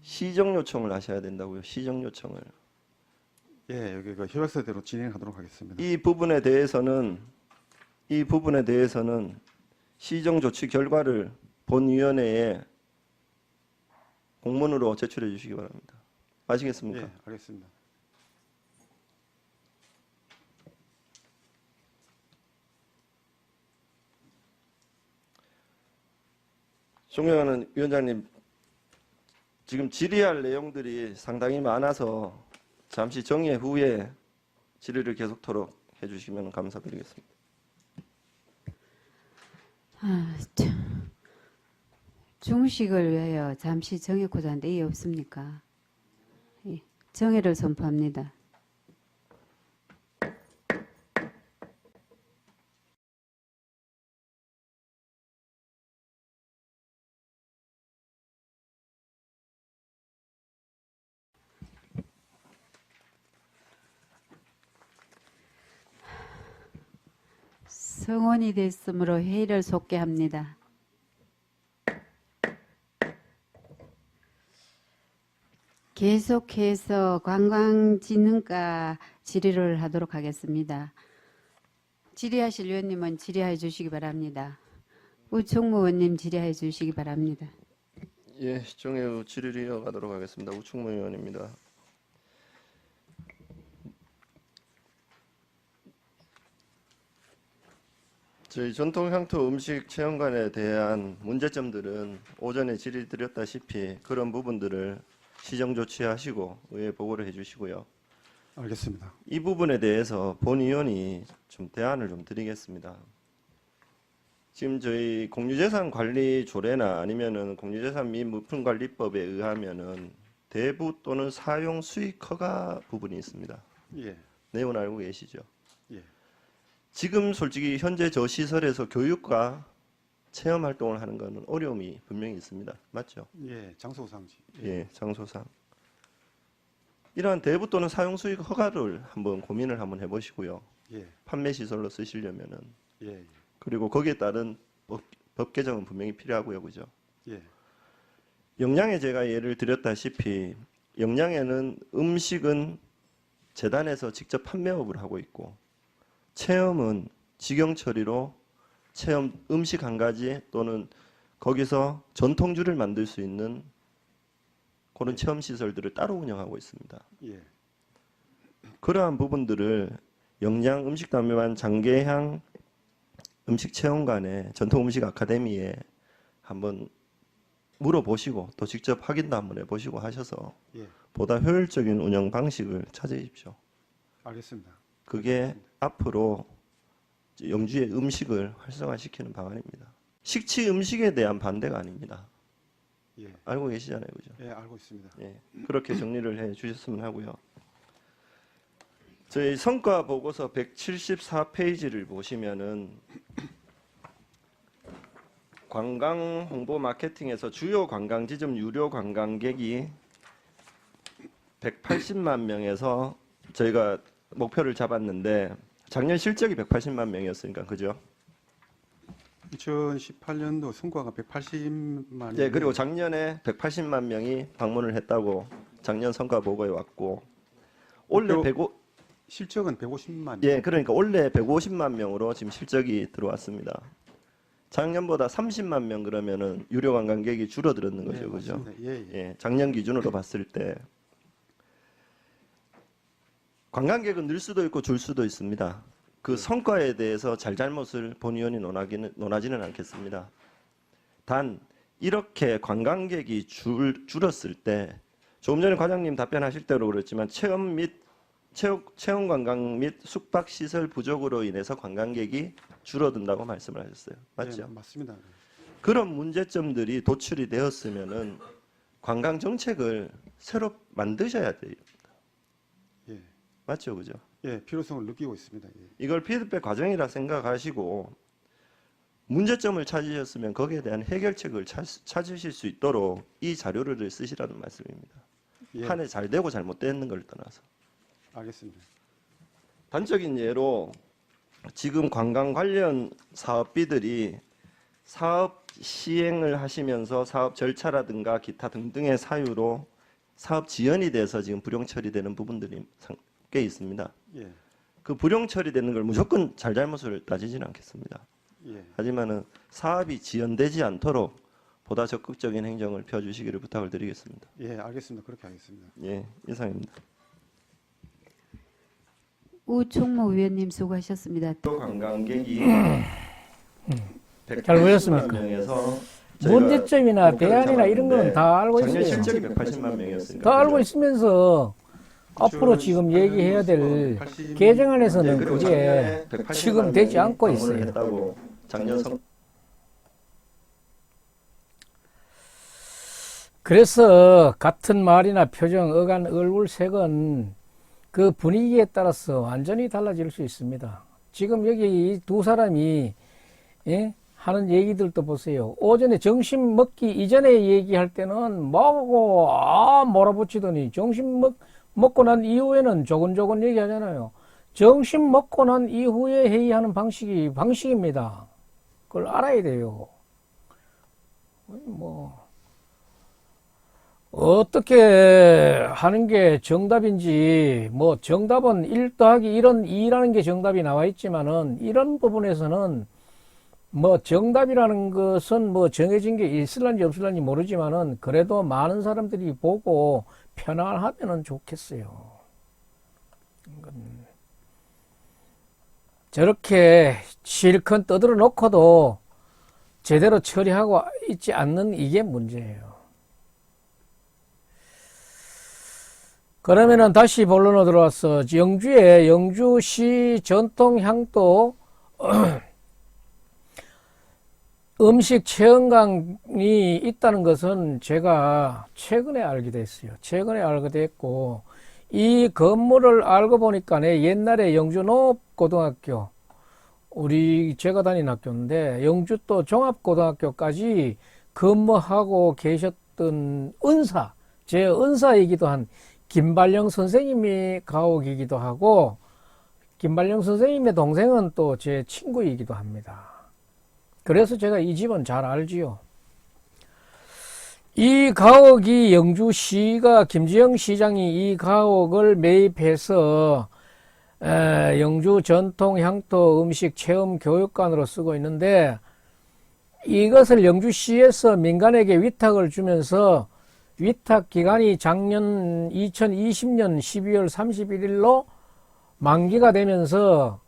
시정 요청을 하셔야 된다고요. 시정 요청을. 예, 여기 협약서대로 진행하도록 하겠습니다. 이 부분에 대해서는 시정 조치 결과를 본위원회에 공문으로 제출해 주시기 바랍니다. 아시겠습니까? 예, 알겠습니다. 존경하는 위원장님, 지금 질의할 내용들이 상당히 많아서 잠시 정회 후에 질의를 계속토록 해주시면 감사드리겠습니다. 중식을 위하여 잠시 정해고자 하는데 이해 없습니까? 예, 정회를 선포합니다. 성원이 됐으므로 회의를 속개합니다. 계속해서 관광진흥과 질의를 하도록 하겠습니다. 질의하실 위원님은 질의해 주시기 바랍니다. 우총무 의원님 질의해 주시기 바랍니다. 예, 정회 후 질의를 이어가도록 하겠습니다. 우충무 의원입니다. 저희 전통향토 음식 체험관에 대한 문제점들은 오전에 질의드렸다시피 그런 부분들을 시정 조치하시고 의회 보고를 해주시고요. 알겠습니다. 이 부분에 대해서 본위원이 좀 대안을 좀 드리겠습니다. 지금 저희 공유재산 관리 조례나 아니면은 공유재산 및 물품관리법에 의하면은 대부 또는 사용 수익 허가 부분이 있습니다. 예, 내용은 알고 계시죠? 예, 지금 솔직히 현재 저 시설에서 교육과 체험 활동을 하는 것은 어려움이 분명히 있습니다. 맞죠? 예, 장소상지. 예, 장소상. 이러한 대부 또는 사용 수익 허가를 한번 고민을 한번 해보시고요. 예, 판매 시설로 쓰시려면은 예, 그리고 거기에 따른 법 개정은 분명히 필요하고요, 그죠? 예. 영양에 제가 예를 드렸다시피 영양에는 음식은 재단에서 직접 판매업을 하고 있고 체험은 직영 처리로 체험 음식 한 가지 또는 거기서 전통주를 만들 수 있는 그런 체험 시설들을 따로 운영하고 있습니다. 예. 그러한 부분들을 영양 음식담회반 장계향 음식체험관의 전통음식 아카데미에 한번 물어보시고 또 직접 확인도 한번 해보시고 하셔서 예. 보다 효율적인 운영 방식을 찾으십시오. 알겠습니다. 그게 앞으로 영주의 음식을 활성화시키는 방안입니다. 식치 음식에 대한 반대가 아닙니다. 예. 알고 계시잖아요, 그죠? 예, 알고 있습니다. 예, 그렇게 정리를 해 주셨으면 하고요. 저희 성과 보고서 174페이지를 보시면은 관광 홍보 마케팅에서 주요 관광 지점 유료 관광객이 180만 명에서 저희가 목표를 잡았는데 작년 실적이 180만 명이었으니까 그죠? 2018년도 성과가 180만. 네, 그리고 작년에 180만 명이 방문을 했다고 작년 성과 보고에 왔고 올해 목표 실적은 150만. 예, 그러니까 올해 150만 명으로 지금 실적이 들어왔습니다. 작년보다 30만 명 그러면은 유료 관광객이 줄어들었는 거죠, 네, 그죠? 맞습니다. 예, 예. 예, 작년 기준으로 봤을 때 관광객은 늘 수도 있고 줄 수도 있습니다. 그 성과에 대해서 잘잘못을 본의원이 논하지는 않겠습니다. 단 이렇게 관광객이 줄었을 때 조금 전에 과장님 답변하실 대로 그랬지만 체험 관광 및 숙박 시설 부족으로 인해서 관광객이 줄어든다고 말씀을 하셨어요. 맞죠? 예, 맞습니다. 그런 문제점들이 도출이 되었으면은 관광 정책을 새로 만드셔야 돼요. 예. 맞죠, 그죠? 예, 필요성을 느끼고 있습니다. 예. 이걸 피드백 과정이라 생각하시고 문제점을 찾으셨으면 거기에 대한 해결책을 찾으실 수 있도록 이 자료를 쓰시라는 말씀입니다. 예. 한 해 잘 되고 잘못되는 걸 떠나서. 알겠습니다. 단적인 예로 지금 관광 관련 사업비들이 사업 시행을 하시면서 사업 절차라든가 기타 등등의 사유로 사업 지연이 돼서 지금 불용 처리되는 부분들이 꽤 있습니다. 예. 그 불용 처리되는 걸 무조건 잘잘못을 따지지는 않겠습니다. 예. 하지만은 사업이 지연되지 않도록 보다 적극적인 행정을 펴주시기를 부탁을 드리겠습니다. 예, 알겠습니다. 그렇게 하겠습니다. 예, 이상입니다. 우총무 위원님 수고하셨습니다. 관광객이 잘 보셨습니까? 180만 명에서 문제점이나 목표를 대안이나 이런 거는 잡았는데 다 알고 작년 있어요. 실적이 180만 명이었으니까. 다 알고 있으면서 앞으로 지금 얘기해야 될 개정안에서는 그리고 그게 작년에 180만 지금 되지 명이 않고 방문을 있어요. 했다고 작년 그래서 같은 말이나 표정, 어간, 얼굴 색은 그 분위기에 따라서 완전히 달라질 수 있습니다. 지금 여기 이 두 사람이 예? 하는 얘기들도 보세요. 오전에 점심 먹기 이전에 얘기할 때는 뭐고 몰아붙이더니 점심 먹고 난 이후에는 조곤조곤 얘기하잖아요. 점심 먹고 난 이후에 회의하는 방식입니다. 그걸 알아야 돼요. 뭐 어떻게 하는 게 정답인지, 뭐 정답은 1 더하기 1은 2라는 게 정답이 나와 있지만은 이런 부분에서는 뭐 정답이라는 것은 뭐 정해진 게 있을런지 없을런지 모르지만은 그래도 많은 사람들이 보고 편안하면은 좋겠어요. 저렇게 실컷 떠들어 놓고도 제대로 처리하고 있지 않는 이게 문제예요. 그러면은 다시 본론으로 들어와서 영주시 전통 향도 음식 체험관이 있다는 것은 제가 최근에 알게 됐어요. 최근에 알게 됐고 이 건물을 알고 보니까 옛날에 영주 농업고등학교 제가 다닌 학교인데 영주 또 종합고등학교까지 근무하고 계셨던 제 은사이기도 한 김발령 선생님이 가옥이기도 하고 김발령 선생님의 동생은 또 제 친구이기도 합니다. 그래서 제가 이 집은 잘 알지요. 이 가옥이 영주시가 김지영 시장이 이 가옥을 매입해서 영주 전통 향토 음식 체험 교육관으로 쓰고 있는데 이것을 영주시에서 민간에게 위탁을 주면서 위탁 기간이 작년 2020년 12월 31일로 만기가 되면서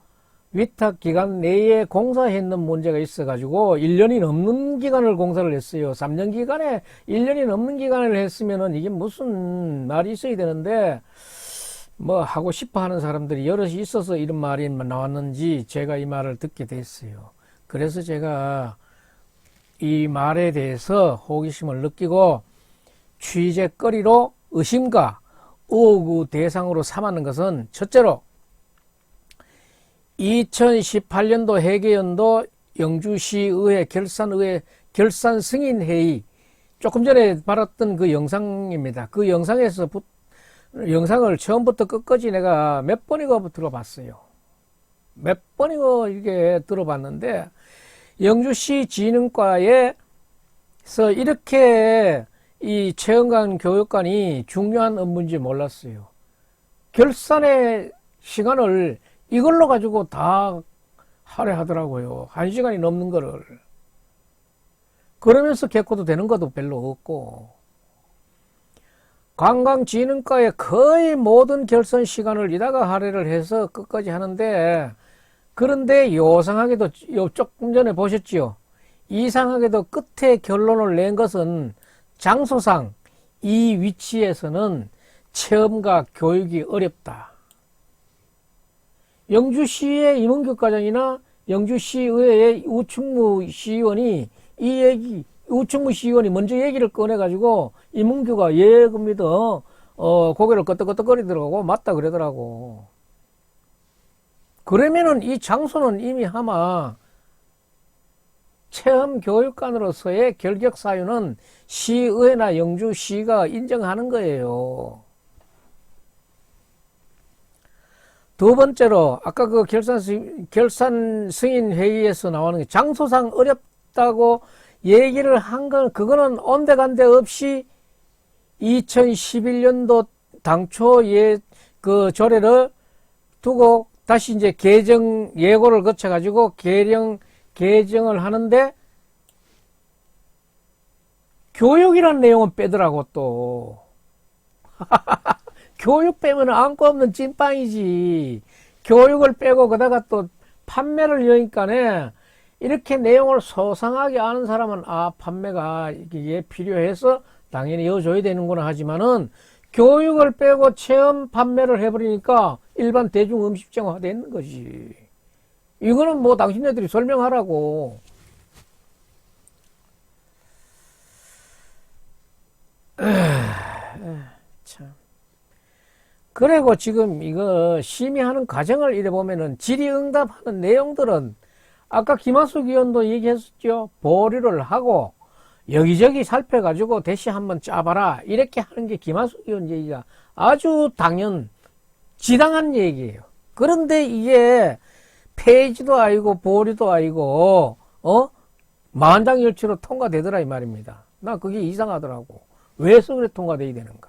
위탁 기간 내에 공사했는 문제가 있어가지고 1년이 넘는 기간을 공사를 했어요. 3년 기간에 1년이 넘는 기간을 했으면은 이게 무슨 말이 있어야 되는데 뭐 하고 싶어 하는 사람들이 여럿이 있어서 이런 말이 나왔는지 제가 이 말을 듣게 됐어요. 그래서 제가 이 말에 대해서 호기심을 느끼고 취재거리로 의심과 의혹의 대상으로 삼았는 것은 첫째로 2018년도 회계연도 영주시의회 결산 승인회의 조금 전에 받았던 그 영상입니다. 그 영상에서 영상을 처음부터 끝까지 내가 몇 번이고 들어봤어요. 몇 번이고 이게 들어봤는데 영주시 진흥과에서 이렇게 이 체험관 교육관이 중요한 업무인지 몰랐어요. 결산의 시간을 이걸로 가지고 다 할애하더라고요. 1시간이 넘는 거를. 그러면서 개코도 되는 것도 별로 없고. 관광진흥과의 거의 모든 결산 시간을 이다가 할애를 해서 끝까지 하는데, 그런데 요상하게도 조금 전에 보셨죠? 이상하게도 끝에 결론을 낸 것은 장소상 이 위치에서는 체험과 교육이 어렵다. 영주시의 임은규 과장이나 영주시의회의 우충무 시의원이 우충무 시의원이 먼저 얘기를 꺼내가지고 임은규가 예, 겁니다. 고개를 끄덕끄덕거리더라고. 맞다 그러더라고. 그러면은 이 장소는 이미 아마 체험교육관으로서의 결격 사유는 시의회나 영주시가 인정하는 거예요. 두 번째로 아까 그 결산 승인 회의에서 나오는 게 장소상 어렵다고 얘기를 한 건 그거는 온데간데 없이 2011년도 당초 그 조례를 두고 다시 이제 예고를 거쳐가지고 개정을 하는데 교육이라는 내용은 빼더라고 또. 교육 빼면 안고 없는 찐빵이지. 교육을 빼고 그다가 또 판매를 여니까네 이렇게 내용을 소상하게 아는 사람은 판매가 이게 필요해서 당연히 여줘야 되는구나 하지만은 교육을 빼고 체험 판매를 해버리니까 일반 대중 음식점화 되는 거지. 이거는 뭐 당신네들이 설명하라고. 참. 그리고 지금 이거 심의하는 과정을 이래 보면은 질의응답하는 내용들은 아까 김한숙 의원도 얘기했었죠. 보류를 하고 여기저기 살펴가지고 대시 한번 짜봐라. 이렇게 하는 게 김한숙 의원 얘기가 아주 지당한 얘기예요. 그런데 이게 폐지도 아니고 보류도 아니고 만장일치로 통과되더라 이 말입니다. 나 그게 이상하더라고. 왜 그래 통과돼야 되는가?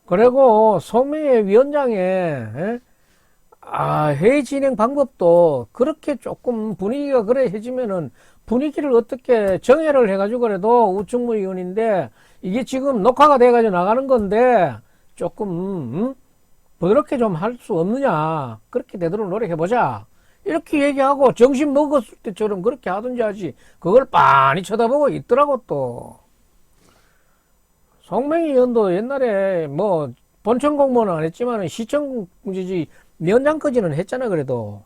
그리고 송명회 위원장의 회의 진행 방법도 그렇게 조금 분위기가 그래 해지면은 분위기를 어떻게 정해를 해가지고 그래도 우충무 의원인데 이게 지금 녹화가 돼가지고 나가는 건데 조금 부드럽게 좀 할 수 없느냐. 그렇게 되도록 노력해보자. 이렇게 얘기하고 정신 먹었을 때처럼 그렇게 하든지 하지. 그걸 빤히 쳐다보고 있더라고 또. 송명희 의원도 옛날에 뭐 본청 공무원은 안 했지만 시청 공지지 위원장까지는 했잖아 그래도.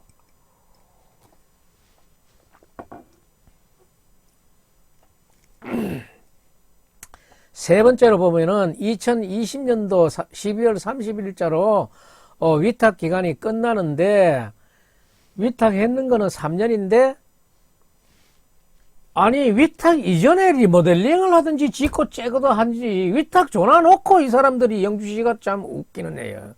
세 번째로 보면은 2020년도 12월 30일자로 위탁 기간이 끝나는데 위탁했는 거는 3년인데 아니 위탁 이전에 리모델링을 하든지 짓고 째고도 하든지 위탁 줘놔놓고 이 사람들이 영주시가 참 웃기는 애요.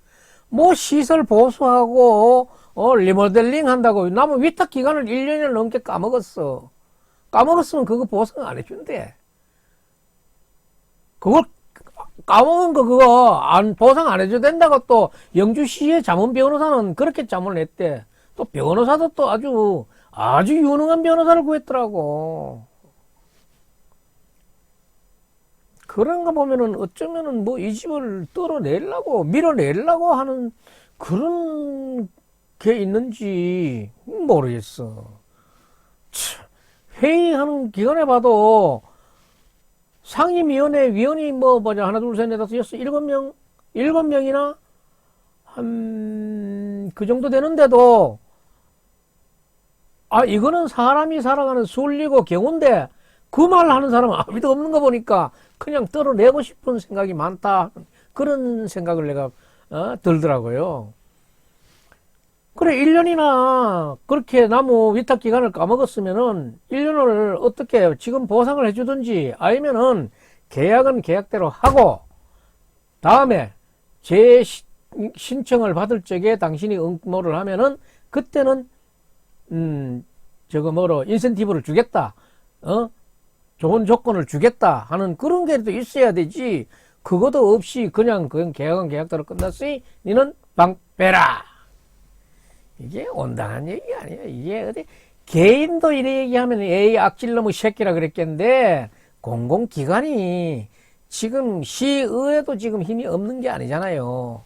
뭐 시설 보수하고 리모델링 한다고 남은 위탁 기간을 1년을 넘게 까먹었어. 까먹었으면 그거 보상 안 해준대. 그걸 까먹은 거 그거 보상 안 해줘야 된다고 또 영주시의 자문 변호사는 그렇게 자문을 했대. 또 변호사도 또 아주 유능한 변호사를 구했더라고. 그런 거 보면은 어쩌면은 뭐 이 집을 밀어내려고 하는 그런 게 있는지 모르겠어. 참, 회의하는 기간에 봐도 상임위원회 위원이 하나, 둘, 셋, 넷, 다섯, 여섯, 7명이나 한 그 정도 되는데도 이거는 사람이 살아가는 순리고 경우인데 그 말 하는 사람은 아무도 없는 거 보니까 그냥 떨어내고 싶은 생각이 많다. 그런 생각을 내가 들더라고요. 그래 1년이나 그렇게 나무 위탁 기간을 까먹었으면은 1년을 어떻게 지금 보상을 해주든지 아니면은 계약은 계약대로 하고 다음에 신청을 받을 적에 당신이 응모를 하면은 그때는 인센티브를 주겠다. 좋은 조건을 주겠다 하는 그런 게 또 있어야 되지. 그것도 없이 그건 계약은 계약대로 끝났으니 니는 방 빼라. 이게 온당한 얘기 아니야. 이게 어디 개인도 이래 얘기하면 에이 악질놈의 새끼라 그랬겠는데 공공기관이 지금 시의회도 지금 힘이 없는 게 아니잖아요.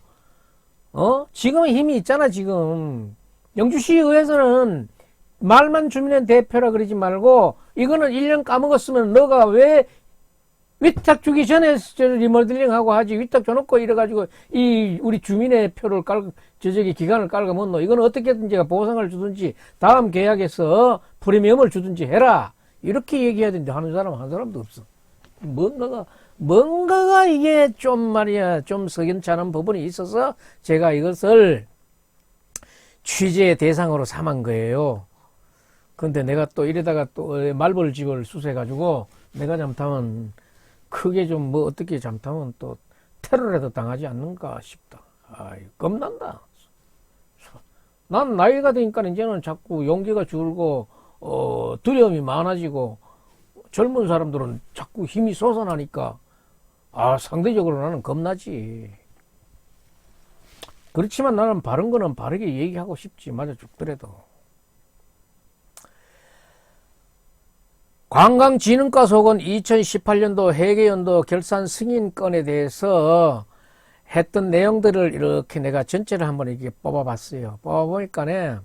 지금은 힘이 있잖아. 지금 영주시의회에서는 말만 주민의 대표라 그러지 말고 이거는 1년 까먹었으면 너가 왜 위탁 주기 전에 리모델링하고 하지 위탁 줘놓고 이래가지고 우리 주민의 표를 기간을 깔아먹노. 이거는 어떻게든지 보상을 주든지 다음 계약에서 프리미엄을 주든지 해라. 이렇게 얘기해야 되는데 하는 사람 한 사람도 없어. 뭔가가 이게 좀 석연치 않은 부분이 있어서 제가 이것을 취재의 대상으로 삼은 거예요. 근데 내가 또 이러다가 또 말벌집을 쑤셔가지고 내가 잘못하면 크게 어떻게 잘못하면 또 테러라도 당하지 않는가 싶다. 겁난다. 난 나이가 되니까 이제는 자꾸 용기가 줄고 두려움이 많아지고 젊은 사람들은 자꾸 힘이 솟아나니까 상대적으로 나는 겁나지. 그렇지만 나는 바른 거는 바르게 얘기하고 싶지. 맞아 죽더라도. 관광진흥과 속은 2018년도 회계연도 결산 승인건에 대해서 했던 내용들을 이렇게 내가 전체를 한번 이렇게 뽑아봤어요. 뽑아보니까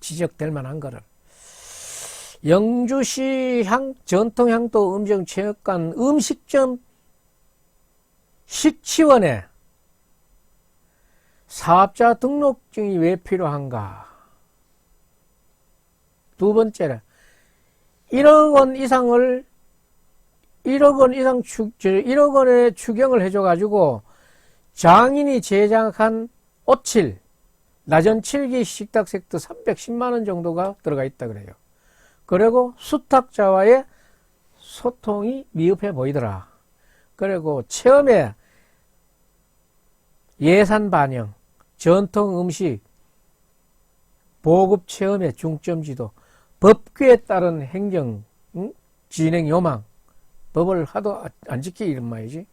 지적될 만한 거를. 영주시 전통향토 음정체육관 음식점 식치원에 사업자 등록증이 왜 필요한가? 두 번째는 1억 원 이상 1억 원의 추경을 해줘가지고 장인이 제작한 오칠, 나전 7기 식탁 세트 310만 원 정도가 들어가 있다 그래요. 그리고 수탁자와의 소통이 미흡해 보이더라. 그리고 처음에 예산 반영, 전통 음식, 보급 체험의 중점 지도, 법규에 따른 행정 진행 요망, 법을 하도 안 지키기 이런 말이지.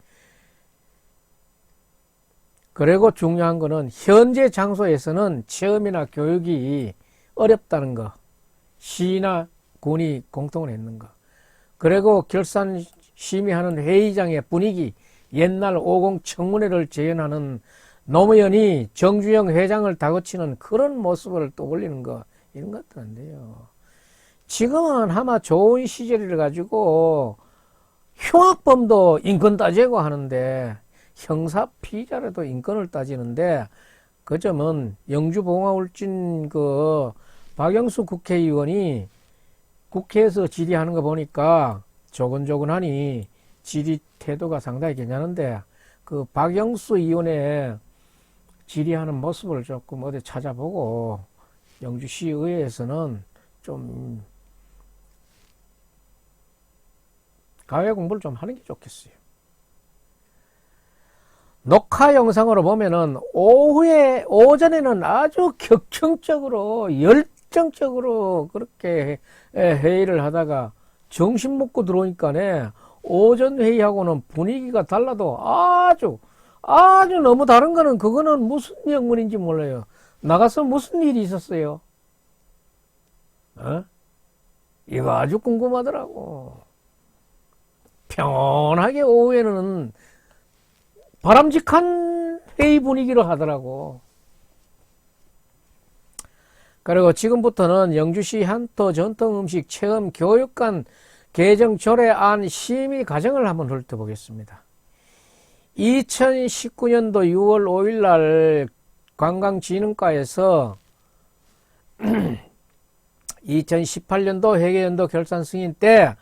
그리고 중요한 거는 현재 장소에서는 체험이나 교육이 어렵다는 거, 시나 군이 공통을 했는 거. 그리고 결산 심의하는 회의장의 분위기, 옛날 50 청문회를 재현하는 노무현이 정주영 회장을 다그치는 그런 모습을 떠올리는 거, 이런 것들 안 돼요. 지금은 아마 좋은 시절이라 가지고 흉악범도 인권 따지고 하는데 형사 피의자라도 인권을 따지는데 그 점은 영주봉화울진 박영수 국회의원이 국회에서 질의하는 거 보니까 조근조근하니 질의 태도가 상당히 괜찮은데 그 박영수 의원의 질의하는 모습을 조금 어디 찾아보고 영주시의회에서는 좀 가외 공부를 좀 하는 게 좋겠어요. 녹화 영상으로 보면은 오전에는 아주 격정적으로 열정적으로 그렇게 회의를 하다가 정신 먹고 들어오니까네, 오전 회의하고는 분위기가 달라도 아주 너무 다른 거는, 그거는 무슨 영문인지 몰라요. 나가서 무슨 일이 있었어요? 이거 아주 궁금하더라고. 평온하게 오후에는 바람직한 회의 분위기로 하더라고. 그리고 지금부터는 영주시 향토 전통음식 체험 교육관 개정 조례안 심의 과정을 한번 훑어보겠습니다. 2019년도 6월 5일 날 관광진흥과에서 2018년도 회계연도 결산 승인 때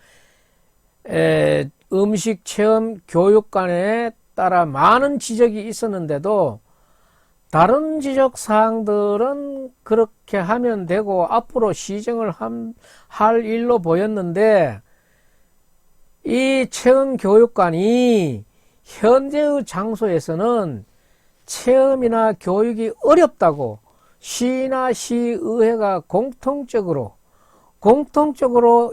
음식 체험 교육관에 따라 많은 지적이 있었는데도 다른 지적 사항들은 그렇게 하면 되고 앞으로 시정을 할 일로 보였는데, 이 체험 교육관이 현재의 장소에서는 체험이나 교육이 어렵다고 시나 시의회가 공통적으로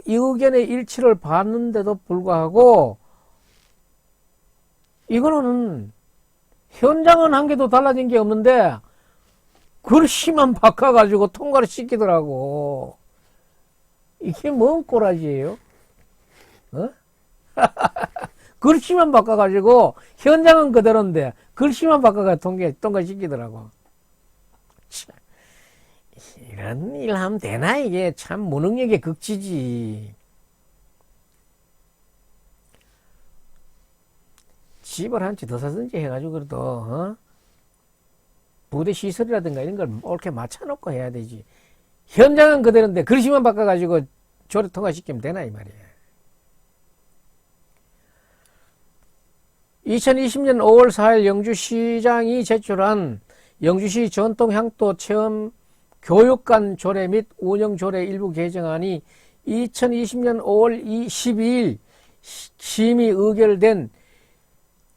이 의견의 일치를 받는데도 불구하고, 이거는 현장은 한 개도 달라진 게 없는데 글씨만 바꿔가지고 통과를 시키더라고. 이게 뭔 꼬라지예요? 글씨만 바꿔가지고 현장은 그대로인데 글씨만 바꿔가지고 통과시키더라고. 참, 이런 일 하면 되나? 이게 참 무능력의 극치지. 집을 한 채 더 사든지 해가지고 그래도 부대 시설이라든가 이런 걸 옳게 맞춰놓고 해야 되지. 현장은 그대로인데 글씨만 바꿔가지고 조례 통과시키면 되나 이 말이야. 2020년 5월 4일 영주시장이 제출한 영주시 전통향토 체험 교육관 조례 및 운영조례 일부 개정안이 2020년 5월 12일 심의 의결된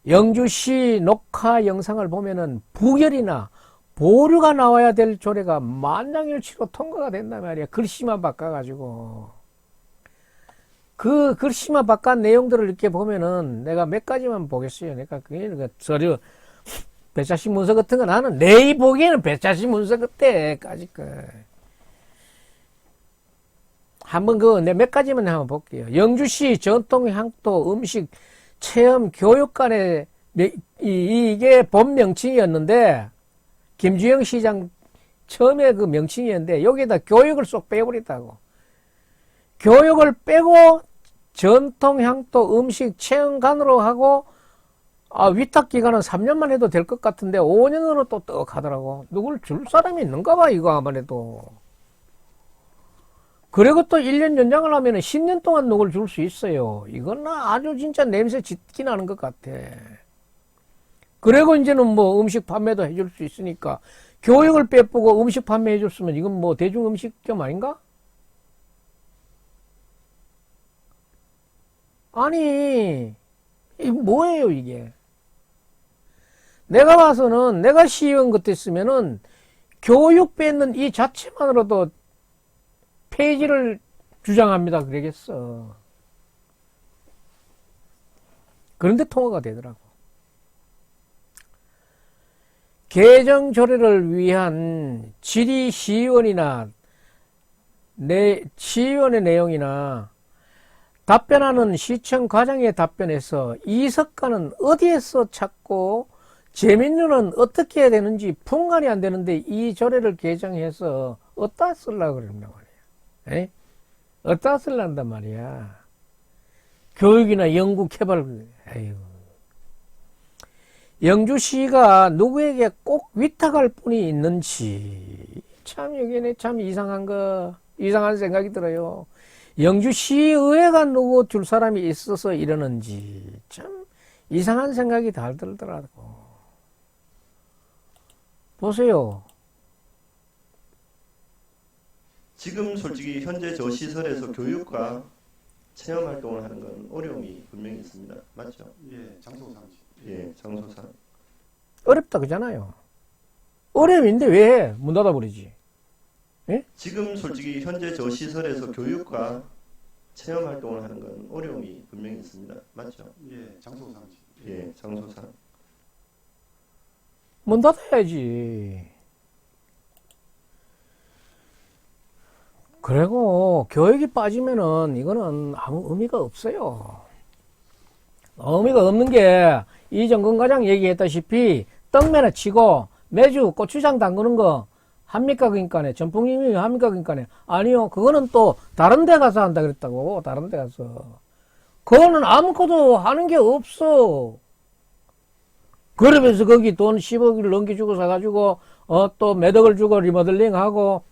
영주시 녹화 영상을 보면은 부결이나 보류가 나와야 될 조례가 만장일치로 통과가 된단 말이야. 글씨만 바꿔가지고. 그 글씨만 바꾼 내용들을 이렇게 보면은 내가 몇 가지만 보겠어요. 내가 그게 서류 배차시 문서 같은 거 나는 내이 보기에는 배차시 문서 그때까지 한번 내 몇 가지만 한번 볼게요. 영주시 전통향토 음식 체험 교육관의 이게 본 명칭이었는데, 김주영 시장 처음에 그 명칭이었는데 여기에다 교육을 쏙 빼버렸다고. 교육을 빼고 전통향토 음식 체험관으로 하고 위탁 기간은 3년만 해도 될 것 같은데 5년으로 또 떡 하더라고. 누굴 줄 사람이 있는가 봐 이거 아무래도. 그리고 또 1년 연장을 하면 10년 동안 누굴 줄 수 있어요. 이건 아주 진짜 냄새 짙게 나는 것 같아. 그리고 이제는 뭐 음식 판매도 해줄 수 있으니까 교육을 빼보고 음식 판매 해줬으면 이건 뭐 대중음식점 아닌가? 아니, 이 뭐예요 이게? 내가 봐서는 내가 시의원 같았으면은 교육 뺏는 이 자체만으로도 폐지를 주장합니다 그러겠어. 그런데 통과가 되더라고. 개정 조례를 위한 질의 시의원이나 시의원의 내용이나 답변하는 시청 과장의 답변에서 이석가는 어디에서 찾고 재민료는 어떻게 해야 되는지 분간이 안 되는데 이 조례를 개정해서 어디다 쓰려고 그런단 말이야. 에? 어디다 쓰려단 말이야. 교육이나 연구 개발. 에휴. 영주시가 누구에게 꼭 위탁할 분이 있는지 참 여기는 참 이상한 생각이 들어요. 영주시의회가 누구 줄 사람이 있어서 이러는지 참 이상한 생각이 다 들더라고. 보세요. 지금 솔직히 현재 저 시설에서 교육과 체험 활동을 하는 건 어려움이 분명히 있습니다. 맞죠? 예, 장소상. 예, 장소상. 어렵다 그잖아요. 어려움인데 왜 문 닫아버리지? 지금 솔직히 현재 저 시설에서 교육과 체험 활동을 하는 건 어려움이 분명히 있습니다. 맞죠? 예, 장소상. 예, 장소상. 문 닫아야지. 그리고 교육이 빠지면은 이거는 아무 의미가 없어요. 의미가 없는 게 이정근 과장 얘기했다시피 떡매나 치고 매주 고추장 담그는 거 합니까? 그러니까네. 전풍님이 합니까? 그러니까네. 아니요. 그거는 또 다른 데 가서 한다 그랬다고. 다른 데 가서. 그거는 아무것도 하는 게 없어. 그러면서 거기 돈 10억을 넘겨주고 사가지고 또 몇 억을 주고 리모델링 하고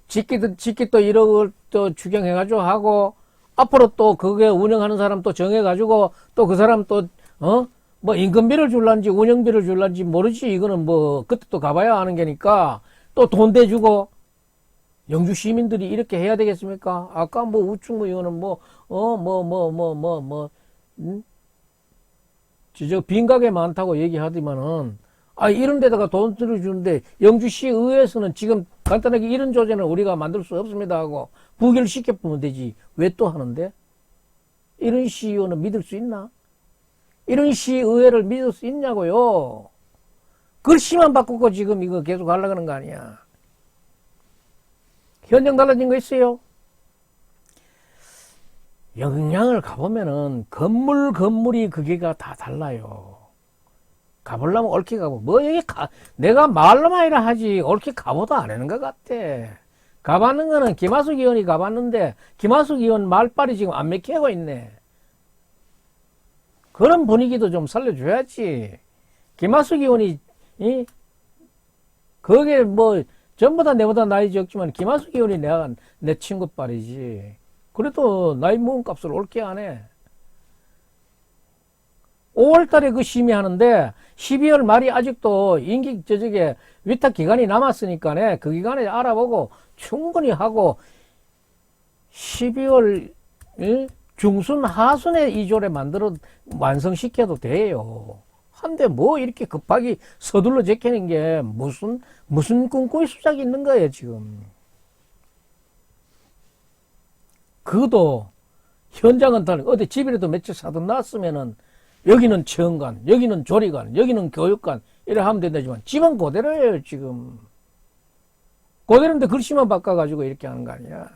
짓기 또 1억을 또 추경해가지고 하고 앞으로 또 그게 운영하는 사람 또 정해가지고 또 그 사람 또 뭐 인건비를 줄란지 운영비를 줄란지 모르지. 이거는 뭐 그때 또 가봐야 하는 게니까 또 돈 대주고 영주 시민들이 이렇게 해야 되겠습니까? 아까 뭐 우충 의원은 저 빈가게 많다고 얘기하더만은 이런 데다가 돈 들여주는데 영주시 의회에서는 지금 간단하게 이런 조제는 우리가 만들 수 없습니다 하고 부결시켜보면 되지. 왜 또 하는데? 이런 시의원은 믿을 수 있나? 이런 시의회를 믿을 수 있냐고요. 글씨만 바꾸고 지금 이거 계속 하려고 하는 거 아니야. 현장 달라진 거 있어요? 영양을 가보면은 건물이 그게가 다 달라요. 가보려면 옳게 가보. 뭐 여기 내가 말로만 이라 하지 옳게 가보도 안 하는 것 같아. 가봤는 거는 김하숙 의원이 가봤는데 김하숙 의원 말빨이 지금 안 맥히고 있네. 그런 분위기도 좀 살려줘야지. 김하숙 의원이 거기에 뭐 전부 다 내보다 나이 적지만 김하숙 의원이 내 친구빨이지. 그래도 나이 먹은 값을 옳게 안 해. 5월 달에 그 심의하는데 12월 말이 아직도 임기 저쪽에 위탁 기간이 남았으니까 그 기간에 알아보고 충분히 하고 12월 중순 하순에 이 조례 만들어 완성시켜도 돼요. 한데 뭐 이렇게 급하게 서둘러 제끼는 게 무슨 꿍꿍이 수작이 있는 거예요 지금. 그것도 현장은 다르고 어디 집이라도 며칠 사돈 놨으면은 여기는 체험관, 여기는 조리관, 여기는 교육관 이래 하면 된다지만 집은 그대로예요 지금. 그대로인데 글씨만 바꿔가지고 이렇게 하는 거 아니야.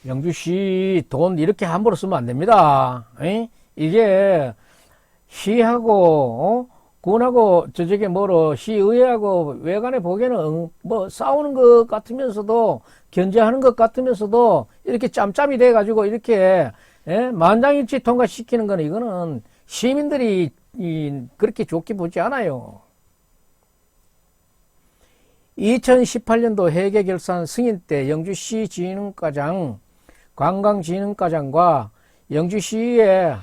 영주시 돈 이렇게 함부로 쓰면 안 됩니다. 이게 시하고 군하고 저쪽에 시의회하고 외관에 보기에는 뭐 싸우는 것 같으면서도 견제하는 것 같으면서도 이렇게 짬짬이 돼 가지고 이렇게 만장일치 통과시키는 거는 이거는 시민들이 그렇게 좋게 보지 않아요. 2018년도 회계결산 승인 때 영주시 진흥과장, 관광진흥과장과 영주시의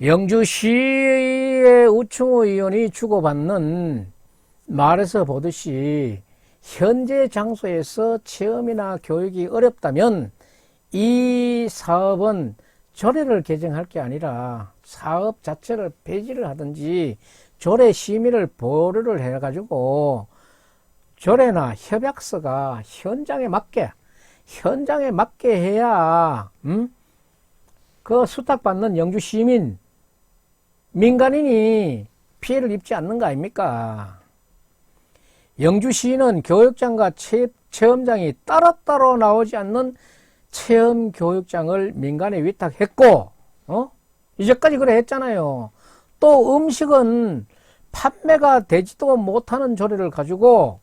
영주시의 우충호 의원이 주고받는 말에서 보듯이 현재 장소에서 체험이나 교육이 어렵다면 이 사업은 조례를 개정할 게 아니라 사업 자체를 폐지를 하든지 조례 심의를 보류를 해가지고 조례나 협약서가 현장에 맞게 해야 그 수탁받는 영주 시민 민간인이 피해를 입지 않는 거 아닙니까? 영주시는 교육장과 체험장이 따로따로 나오지 않는 체험 교육장을 민간에 위탁했고, 이제까지 그래 했잖아요. 또 음식은 판매가 되지도 못하는 조례를 가지고,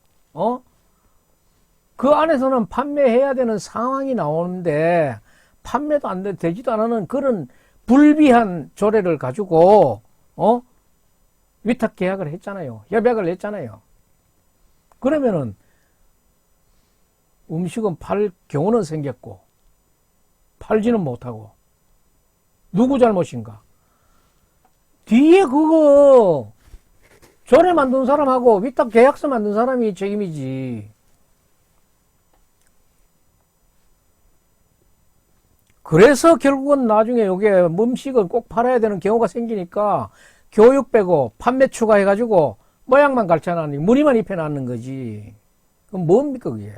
그 안에서는 판매해야 되는 상황이 나오는데, 판매도 되지도 않는 그런 불비한 조례를 가지고, 위탁 계약을 했잖아요. 협약을 했잖아요. 그러면은, 음식은 팔 경우는 생겼고, 팔지는 못하고 누구 잘못인가? 뒤에 그거 조례 만든 사람하고 위탁 계약서 만든 사람이 책임이지. 그래서 결국은 나중에 요게 음식을 꼭 팔아야 되는 경우가 생기니까 교육 빼고 판매 추가해가지고 모양만 가르쳐놨니 무늬만 입혀놨는 거지. 그럼 뭡니까 그게.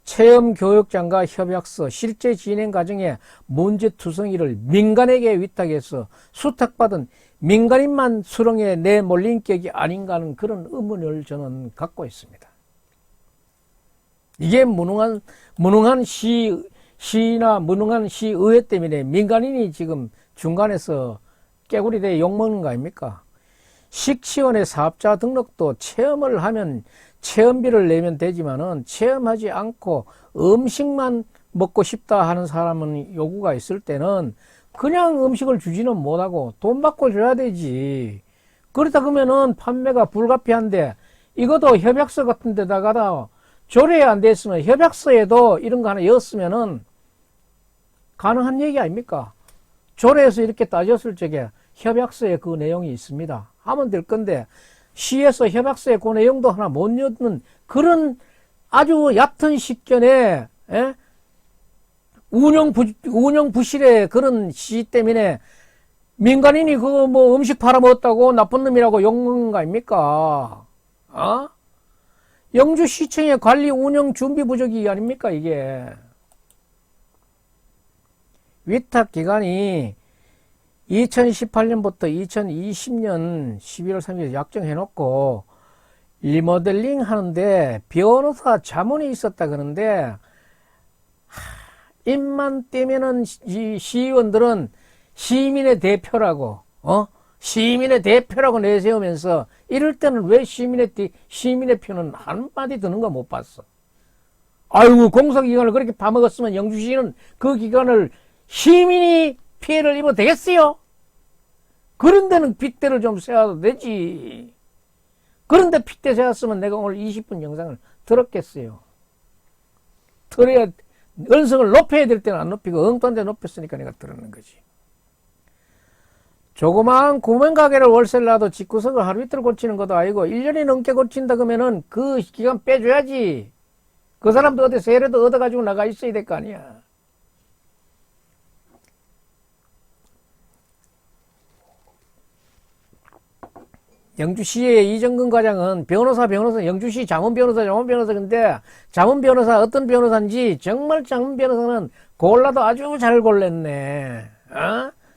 체험 교육장과 협약서 실제 진행 과정에 문제투성이를 민간에게 위탁해서 수탁받은 민간인만 수렁에 내몰린 격이 아닌가 하는 그런 의문을 저는 갖고 있습니다. 이게 무능한 시나 무능한 시의회 때문에 민간인이 지금 중간에서 깨구리대 욕먹는 거 아닙니까? 식치원의 사업자 등록도 체험을 하면 체험비를 내면 되지만은 체험하지 않고 음식만 먹고 싶다 하는 사람은 요구가 있을 때는 그냥 음식을 주지는 못하고 돈 받고 줘야 되지. 그러다 그러면은 판매가 불가피한데 이것도 협약서 같은 데다가 조례에 안 됐으면 협약서에도 이런 거 하나 였으면은 가능한 얘기 아닙니까? 조례에서 이렇게 따졌을 적에 협약서에 그 내용이 있습니다. 하면 될 건데 시에서 협약서에 그 내용도 하나 못 넣는 그런 아주 얕은 식견에 운영 부실의 그런 시 때문에 민간인이 그거 뭐 음식 팔아먹었다고 나쁜 놈이라고 욕먹는 거 아닙니까? 영주시청의 관리 운영 준비 부족이 아닙니까 이게. 위탁 기간이 2018년부터 2020년 11월 3일 약정해놓고 리모델링 하는데 변호사 자문이 있었다 그러는데 입만 떼면은 이 시의원들은 시민의 대표라고 시민의 대표라고 내세우면서 이럴 때는 왜 시민의 표는 한마디 드는 거 못 봤어. 아이고 공사기간을 그렇게 파먹었으면 영주시는 그 기간을 시민이 피해를 입어도 되겠어요? 그런 데는 빗대를 좀 세워도 되지. 그런데 빗대 세웠으면 내가 오늘 20분 영상을 들었겠어요. 들어야 언성을 높여야 될 때는 안 높이고 엉뚱한 데 높였으니까 내가 들었는 거지. 조그마한 구멍가게를 월세를 놔도 집구석을 하루 이틀 고치는 것도 아니고 1년이 넘게 고친다 그러면은 그 기간 빼줘야지. 그 사람도 어디 세례도 얻어가지고 나가 있어야 될 거 아니야. 영주시의 이정근 과장은 변호사, 영주시 자문변호사, 근데 자문변호사 어떤 변호사인지 정말 자문변호사는 골라도 아주 잘 골랐네.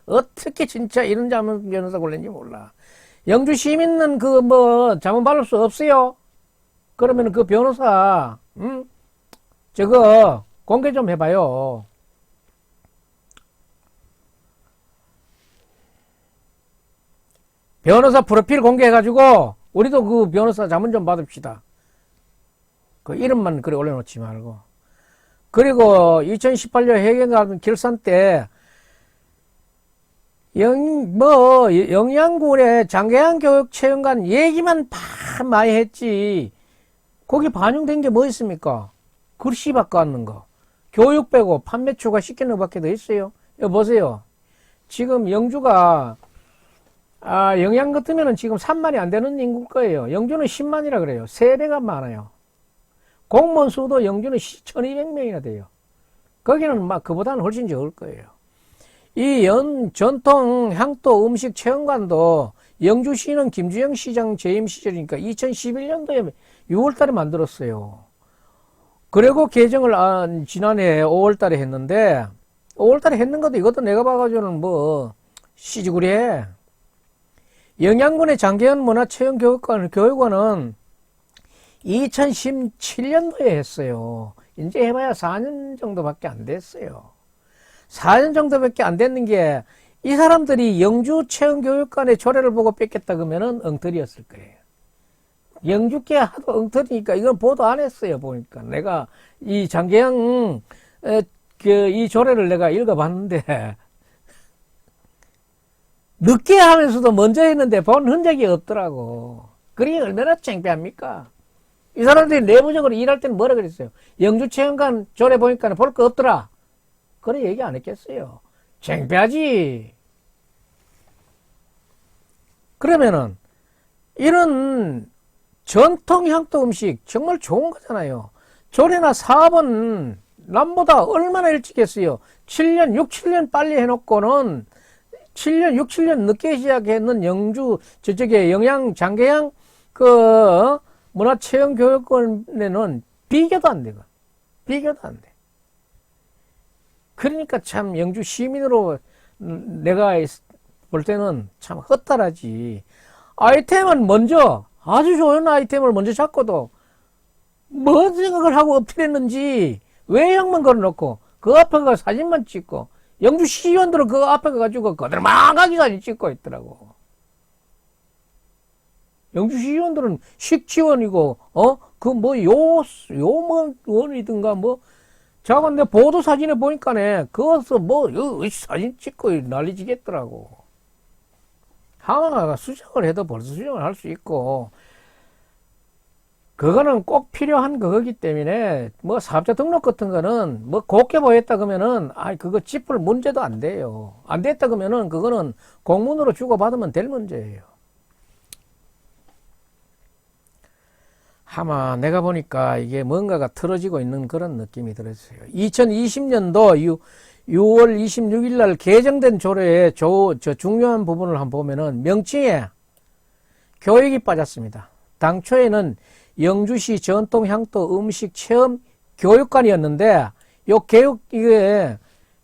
어떻게 진짜 이런 자문변호사 골랐는지 몰라. 영주시민은 그 뭐 자문받을 수 없어요. 그러면 그 변호사 저거 공개 좀 해봐요. 변호사 프로필 공개해가지고 우리도 그 변호사 자문 좀 받읍시다. 그 이름만 그래 올려놓지 말고. 그리고 2018년 해경가는 결산 때 영양군의 장계한 교육체험관 얘기만 많이 했지. 거기 반영된 게 뭐 있습니까? 글씨 바꿔왔는 거. 교육 빼고 판매 추가 시키는 것밖에 더 있어요. 여기 보세요. 지금 영주가 영양 같으면은 지금 3만이 안 되는 인구일 거예요. 영주는 10만이라 그래요. 3배가 많아요. 공무원 수도 영주는 1200명이나 돼요. 거기는 막 그보다는 훨씬 적을 거예요. 이 전통 향토 음식 체험관도 영주시는 김주영 시장 재임 시절이니까 2011년도에 6월 달에 만들었어요. 그리고 개정을 지난해 5월 달에 했는데 5월 달에 했는 것도 이것도 내가 봐가지고는 뭐 시지구리해. 영양군의 장계현 문화체험교육원은 2017년도에 했어요. 이제 해봐야 4년 정도밖에 안 됐어요. 4년 정도밖에 안 됐는 게 이 사람들이 영주 체험교육관의 조례를 보고 뺏겠다 그러면은 엉터리였을 거예요. 영주께 하도 엉터리니까 이건 보도 안 했어요. 보니까 내가 이 장계현 이 조례를 내가 읽어봤는데 늦게 하면서도 먼저 했는데 본 흔적이 없더라고. 그게 얼마나 창피합니까? 이 사람들이 내부적으로 일할 때는 뭐라 그랬어요? 영주체험관 조례 보니까 볼 거 없더라. 그래 얘기 안 했겠어요. 창피하지. 그러면은 이런 전통 향토 음식 정말 좋은 거잖아요. 조례나 사업은 남보다 얼마나 일찍 했어요. 7년, 6, 7년 빨리 해놓고는 7년, 6, 7년 늦게 시작했는 영주, 저쪽에 영양, 장계양, 문화체험교육원에는 비교도 안 되고. 비교도 안 돼. 그러니까 참 영주 시민으로 내가 볼 때는 참 헛다라지. 아이템은 먼저, 아주 좋은 아이템을 먼저 잡고도 뭔 생각을 하고 엎드렸는지 외형만 걸어놓고 그 앞에 가 사진만 찍고 영주 시의원들은 그 앞에 가가지고 거들망하게 사진 찍고 있더라고. 영주 시의원들은 식지원이고 요원이든가 자관 내 보도 사진에 보니까네 그것서 사진 찍고 난리지겠더라고. 하나가 수정을 해도 벌써 수정을 할 수 있고 그거는 꼭 필요한 그거기 때문에 사업자 등록 같은 거는 곱게 보였다 그러면은 그거 짚을 문제도 안 돼요. 안 됐다 그러면은 그거는 공문으로 주고받으면 될 문제예요. 아마 내가 보니까 이게 뭔가가 틀어지고 있는 그런 느낌이 들었어요. 2020년도 6월 26일 날 개정된 조례의 저 중요한 부분을 한번 보면은 명칭에 교육이 빠졌습니다. 당초에는 영주시 전통 향토 음식 체험 교육관이었는데 요 교육 이게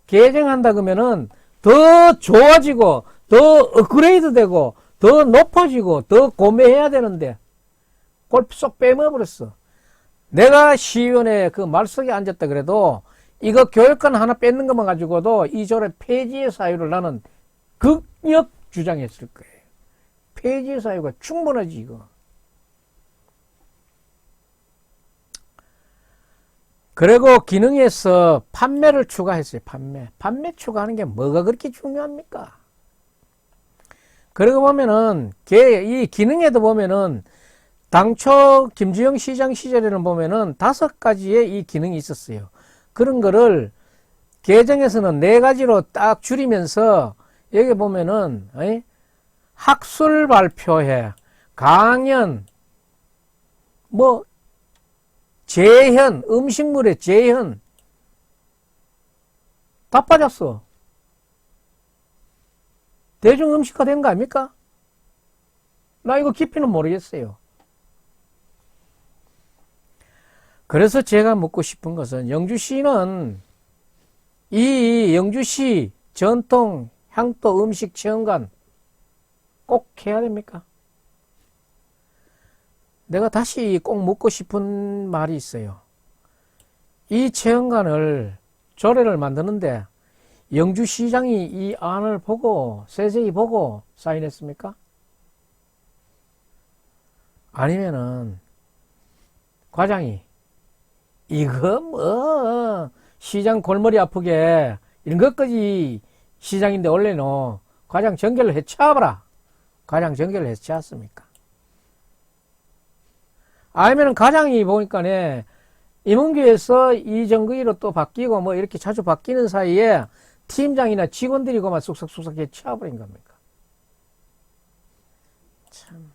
개정한다 그러면은 더 좋아지고 더 업그레이드 되고 더 높아지고 더 고매해야 되는데 그걸 쏙 빼먹어버렸어. 내가 시의원에 그 말석에 앉았다 그래도 이거 교육관 하나 뺏는 것만 가지고도 이 조례 폐지의 사유를 나는 극력 주장했을 거예요. 폐지의 사유가 충분하지 이거. 그리고 기능에서 판매를 추가했어요. 판매 추가하는 게 뭐가 그렇게 중요합니까? 그리고 보면은 이 기능에도 보면은 당초 김주영 시장 시절에는 보면은 5가지의 이 기능이 있었어요. 그런 거를 개정에서는 4가지로 딱 줄이면서 여기 보면은 학술 발표회, 강연, 재현, 음식물의 재현 다 빠졌어. 대중 음식화 된 거 아닙니까? 나 이거 깊이는 모르겠어요. 그래서 제가 묻고 싶은 것은 영주시는 이 영주시 전통 향토 음식 체험관 꼭 해야 됩니까? 내가 다시 꼭 묻고 싶은 말이 있어요. 이 체험관을 조례를 만드는데 영주시장이 이 안을 보고 세세히 보고 사인했습니까? 아니면은 과장이 이거 시장 골머리 아프게 이런 것까지 시장인데 원래는 과장 전결을 해치워봐라. 과장 전결을 해치웠습니까? 아니면은 과장이 보니까네 임원교에서 이정거기로 또 바뀌고 이렇게 자주 바뀌는 사이에 팀장이나 직원들이고만 쑥삭쑥삭 해치워버린 겁니까? 참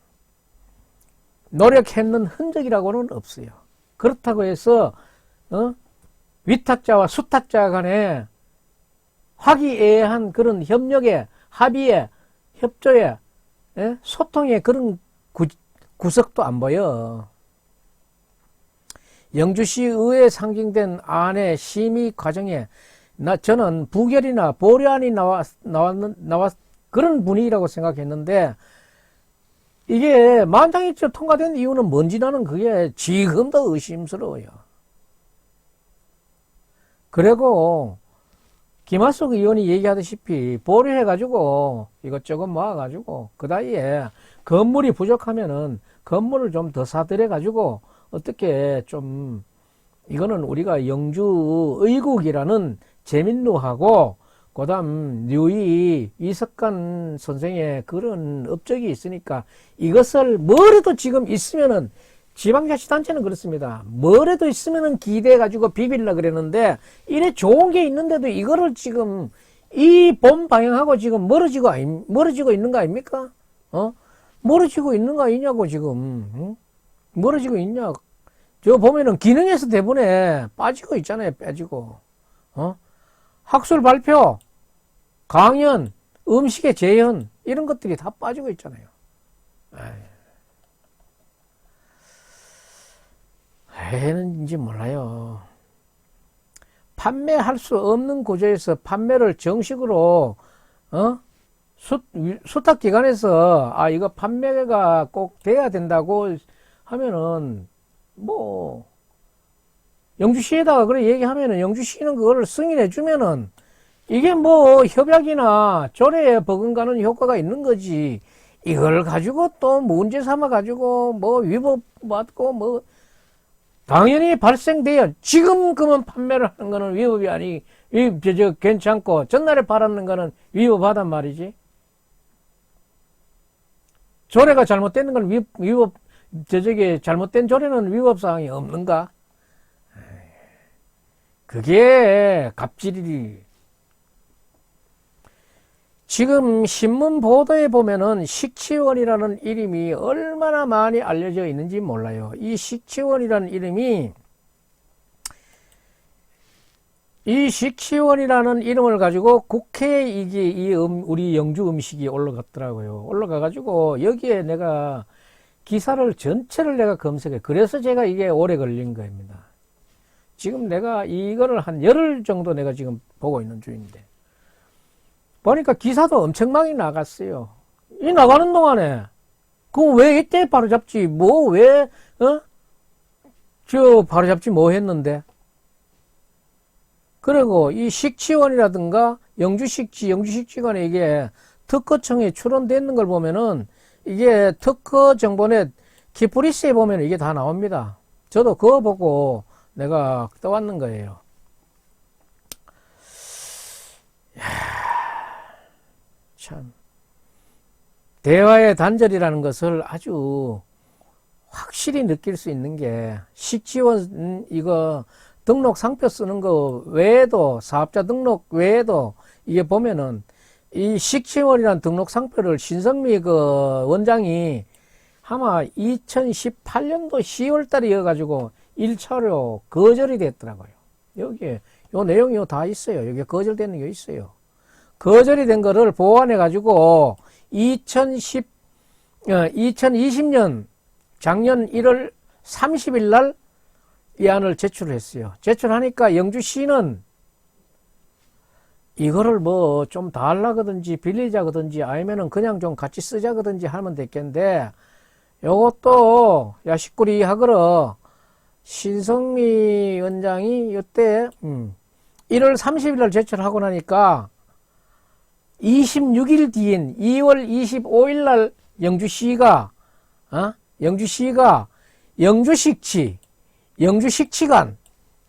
노력했는 흔적이라고는 없어요. 그렇다고 해서 위탁자와 수탁자 간에 화기애애한 그런 협력에 합의에 협조에 소통의 그런 구석도 안 보여. 영주시 의회에 상정된 안의 심의 과정에 저는 부결이나 보류안이 나왔 그런 분위기라고 생각했는데 이게 만장일치로 통과된 이유는 뭔지 나는 그게 지금도 의심스러워요. 그리고 김하숙 의원이 얘기하다시피 보류해가지고 이것저것 모아가지고 그 나이에 건물이 부족하면은 건물을 좀 더 사들여가지고 어떻게 좀 이거는 우리가 영주 의국이라는 재민루하고 그다음 뉴이 이석관 선생의 그런 업적이 있으니까 이것을 뭐라도 지금 있으면은 지방자치단체는 그렇습니다. 뭐라도 있으면은 기대해가지고 비빌라 그랬는데 이래 좋은 게 있는데도 이거를 지금 이 본 방향하고 지금 멀어지고 있는 거 아닙니까? 멀어지고 있는 거 아니냐고 지금. 멀어지고 있냐. 저 보면은 기능에서 대부분에 빠지고 있잖아요. 빠지고. 학술 발표, 강연, 음식의 재현 이런 것들이 다 빠지고 있잖아요. 왜는지 몰라요. 판매할 수 없는 구조에서 판매를 정식으로 수탁기관에서 이거 판매가 꼭 돼야 된다고 하면은 뭐 영주시에다가 그래 얘기하면은 영주시는 그거를 승인해 주면은 이게 뭐 협약이나 조례에 버금가는 효과가 있는 거지. 이걸 가지고 또 문제 삼아 가지고 뭐 위법 받고 뭐 당연히 발생돼요. 지금 그만 판매를 하는 거는 위법이 아니, 괜찮고, 전날에 팔았는 거는 위법하단 말이지. 조례가 잘못된 건 잘못된 조례는 위법사항이 없는가? 그게 갑질이. 지금 신문 보도에 보면은 식치원이라는 이름이 얼마나 많이 알려져 있는지 몰라요. 이 식치원이라는 이름을 가지고 국회에 우리 영주 음식이 올라갔더라고요. 올라가가지고 여기에 내가 기사를 전체를 내가 검색해. 그래서 제가 이게 오래 걸린 겁니다. 지금 내가 이거를 한 열흘 정도 내가 지금 보고 있는 중인데. 보니까 기사도 엄청 많이 나갔어요. 이 나가는 동안에 왜 이때 바로잡지? 바로잡지 뭐 했는데? 그리고 이 식치원이라든가 영주식지관에 이게 특허청에 출원되는 걸 보면은 이게 특허 정보넷 키프리스에 보면 이게 다 나옵니다. 저도 그거 보고 내가 떠왔는 거예요. 참 대화의 단절이라는 것을 아주 확실히 느낄 수 있는 게 식지원 이거 등록 상표 쓰는 거 외에도 사업자 등록 외에도 이게 보면은 이 식지원이라는 등록 상표를 신성미 원장이 아마 2018년도 10월 달이어가지고 1차로 거절이 됐더라고요. 여기에 요 내용이 다 있어요. 여기에 거절되는 게 있어요. 거절이 된 거를 보완해가지고 2020년 작년 1월 30일 날 이 안을 제출했어요. 제출하니까 영주시는 이거를 뭐 좀 달라거든지 빌리자거든지 아니면은 그냥 좀 같이 쓰자거든지 하면 됐겠는데 요것도 야식구리 하거라 신성미 원장이 이때 1월 30일 날 제출하고 나니까 26일 뒤인 2월 25일 날 영주시가 영주식치관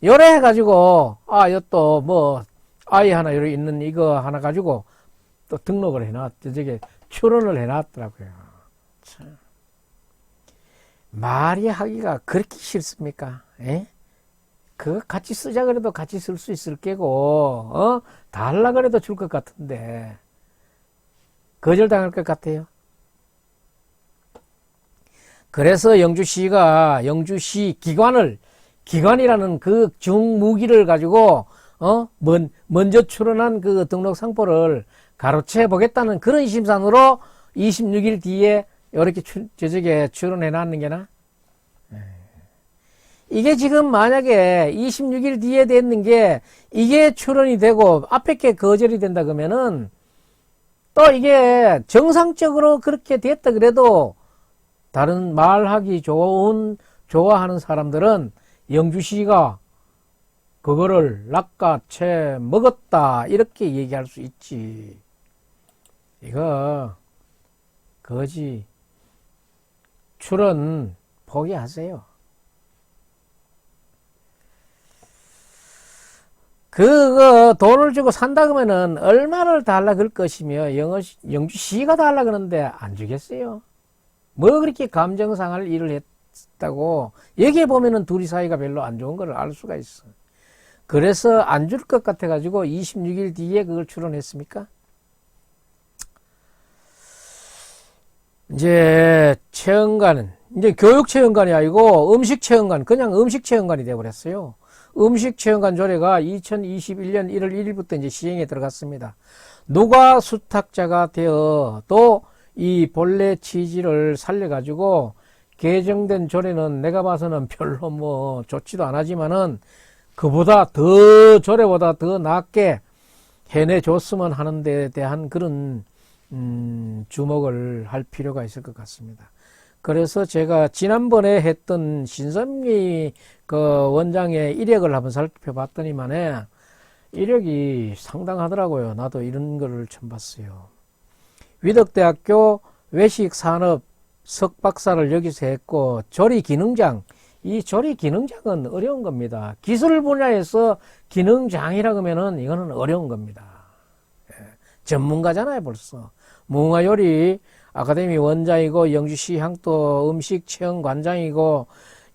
요래 해가지고 요또 뭐 아이 하나 요래 있는 이거 하나 가지고 또 등록을 저게 출원을 해놨더라고요. 참. 말이 하기가 그렇게 싫습니까? 그거 같이 쓰자 그래도 같이 쓸 수 있을 게고 달라 그래도 줄 것 같은데 거절당할 것 같아요. 그래서 영주시가 영주시 기관이라는 그 중무기를 가지고 먼저 출원한 그 등록 상표를 가로채 보겠다는 그런 심산으로 26일 뒤에 이렇게 저쪽에 출원해 놨는 게나 이게 지금 만약에 26일 뒤에 됐는 게 이게 출원이 되고 앞에 게 거절이 된다 그러면은 또 이게 정상적으로 그렇게 됐다 그래도 다른 말하기 좋아하는 사람들은 영주시가 그거를 낚아채 먹었다 이렇게 얘기할 수 있지. 이거 거지. 출원 포기하세요. 그거 돈을 주고 산다 그러면은 얼마를 달라 그럴 것이며 영주시가 달라 그러는데 안 주겠어요. 뭐 그렇게 감정 상할 일을 했다고 여기에 보면은 둘이 사이가 별로 안 좋은 걸 알 수가 있어. 그래서 안 줄 것 같아 가지고 26일 뒤에 그걸 출원했습니까? 이제 최은가는 이제 교육체험관이 아니고 음식체험관, 그냥 음식체험관이 되어버렸어요. 음식체험관 조례가 2021년 1월 1일부터 이제 시행에 들어갔습니다. 누가 수탁자가 되어 또 이 본래 취지를 살려가지고 개정된 조례는 내가 봐서는 별로 뭐 좋지도 않았지만은 그보다 더 조례보다 더 낫게 해내줬으면 하는 데 대한 그런 주목을 할 필요가 있을 것 같습니다. 그래서 제가 지난번에 했던 신선미 그 원장의 이력을 한번 살펴봤더니만에 이력이 상당하더라고요. 나도 이런 거를 처음 봤어요. 위덕대학교 외식산업 석박사를 여기서 했고 조리기능장, 이 조리기능장은 어려운 겁니다. 기술 분야에서 기능장이라고 하면은 이거는 어려운 겁니다. 전문가잖아요 벌써. 무궁화요리 아카데미 원장이고 영주시 향토 음식체험관장이고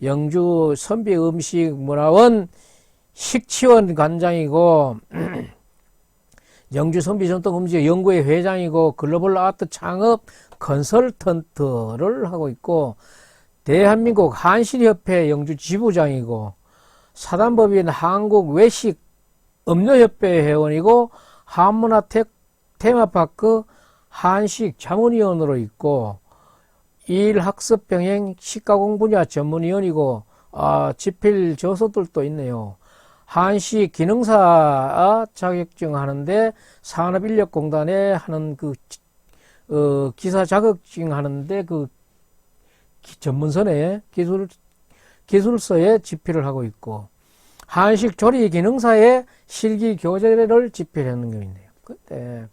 영주 선비음식문화원 식치원 관장이고 영주 선비전통음식 연구회 회장이고 글로벌 아트 창업 컨설턴트를 하고 있고 대한민국 한실협회 영주 지부장이고 사단법인 한국 외식 음료협회 회원이고 한문화 테마파크 한식 자문위원으로 있고 일학습병행 식가공 분야 전문위원이고 집필 저서들도 있네요. 한식 기능사 자격증 하는데 산업인력공단에 하는 그 기사 자격증 하는데 그 전문선에 기술서에 집필을 하고 있고 한식 조리 기능사에 실기 교재를 집필하는 게 있네요. 그때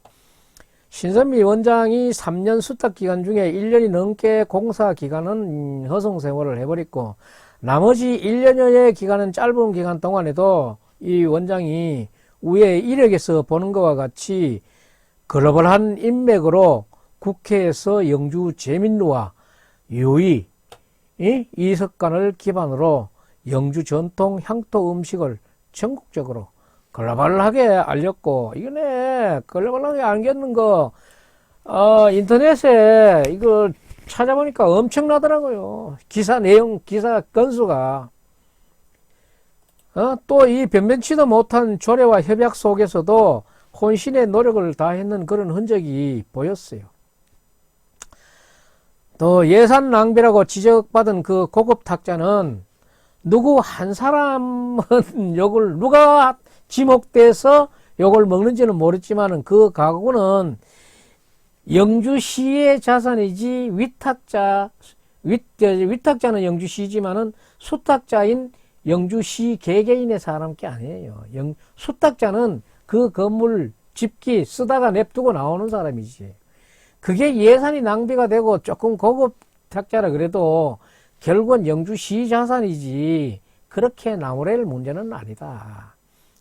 신선미 원장이 3년 수탁 기간 중에 1년이 넘게 공사 기간은 허송 생활을 해버렸고 나머지 1년여의 기간은 짧은 기간 동안에도 이 원장이 위에 이력에서 보는 것과 같이 글로벌한 인맥으로 국회에서 영주 재민루와 유의 이석관을 기반으로 영주 전통 향토 음식을 전국적으로 글로벌하게 알렸고 이거네 글로벌하게 알겠는 거 인터넷에 이거 찾아보니까 엄청나더라고요. 기사 내용, 기사 건수가. 또 이 변변치도 못한 조례와 협약 속에서도 혼신의 노력을 다했는 그런 흔적이 보였어요. 또 예산 낭비라고 지적받은 그 고급 탁자는 누구 한 사람은 욕을, 누가 지목돼서 욕을 먹는지는 모르지만은 그 가구는 영주시의 자산이지 위탁자는 영주시지만은 수탁자인 영주시 개개인의 사람 게 아니에요. 수탁자는 그 건물 집기 쓰다가 냅두고 나오는 사람이지. 그게 예산이 낭비가 되고 조금 고급 탁자라 그래도 결국은 영주시 자산이지 그렇게 나무랄 문제는 아니다.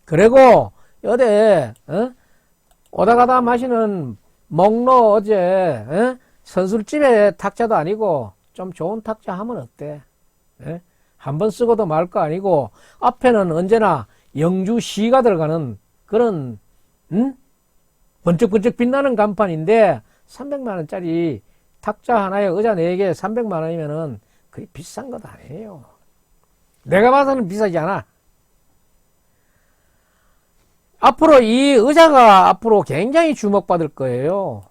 그리고 어제 오다 가다 마시는 목로 어제 선술집에 탁자도 아니고 좀 좋은 탁자 하면 어때? 한번 쓰고도 말 거 아니고 앞에는 언제나 영주시가 들어가는 그런 번쩍번쩍 빛나는 간판인데 300만 원짜리 탁자 하나에 의자 4개 300만 원이면은 그게 비싼 것 아니에요. 내가 봐서는 비싸지 않아. 앞으로 이 의자가 앞으로 굉장히 주목받을 거예요.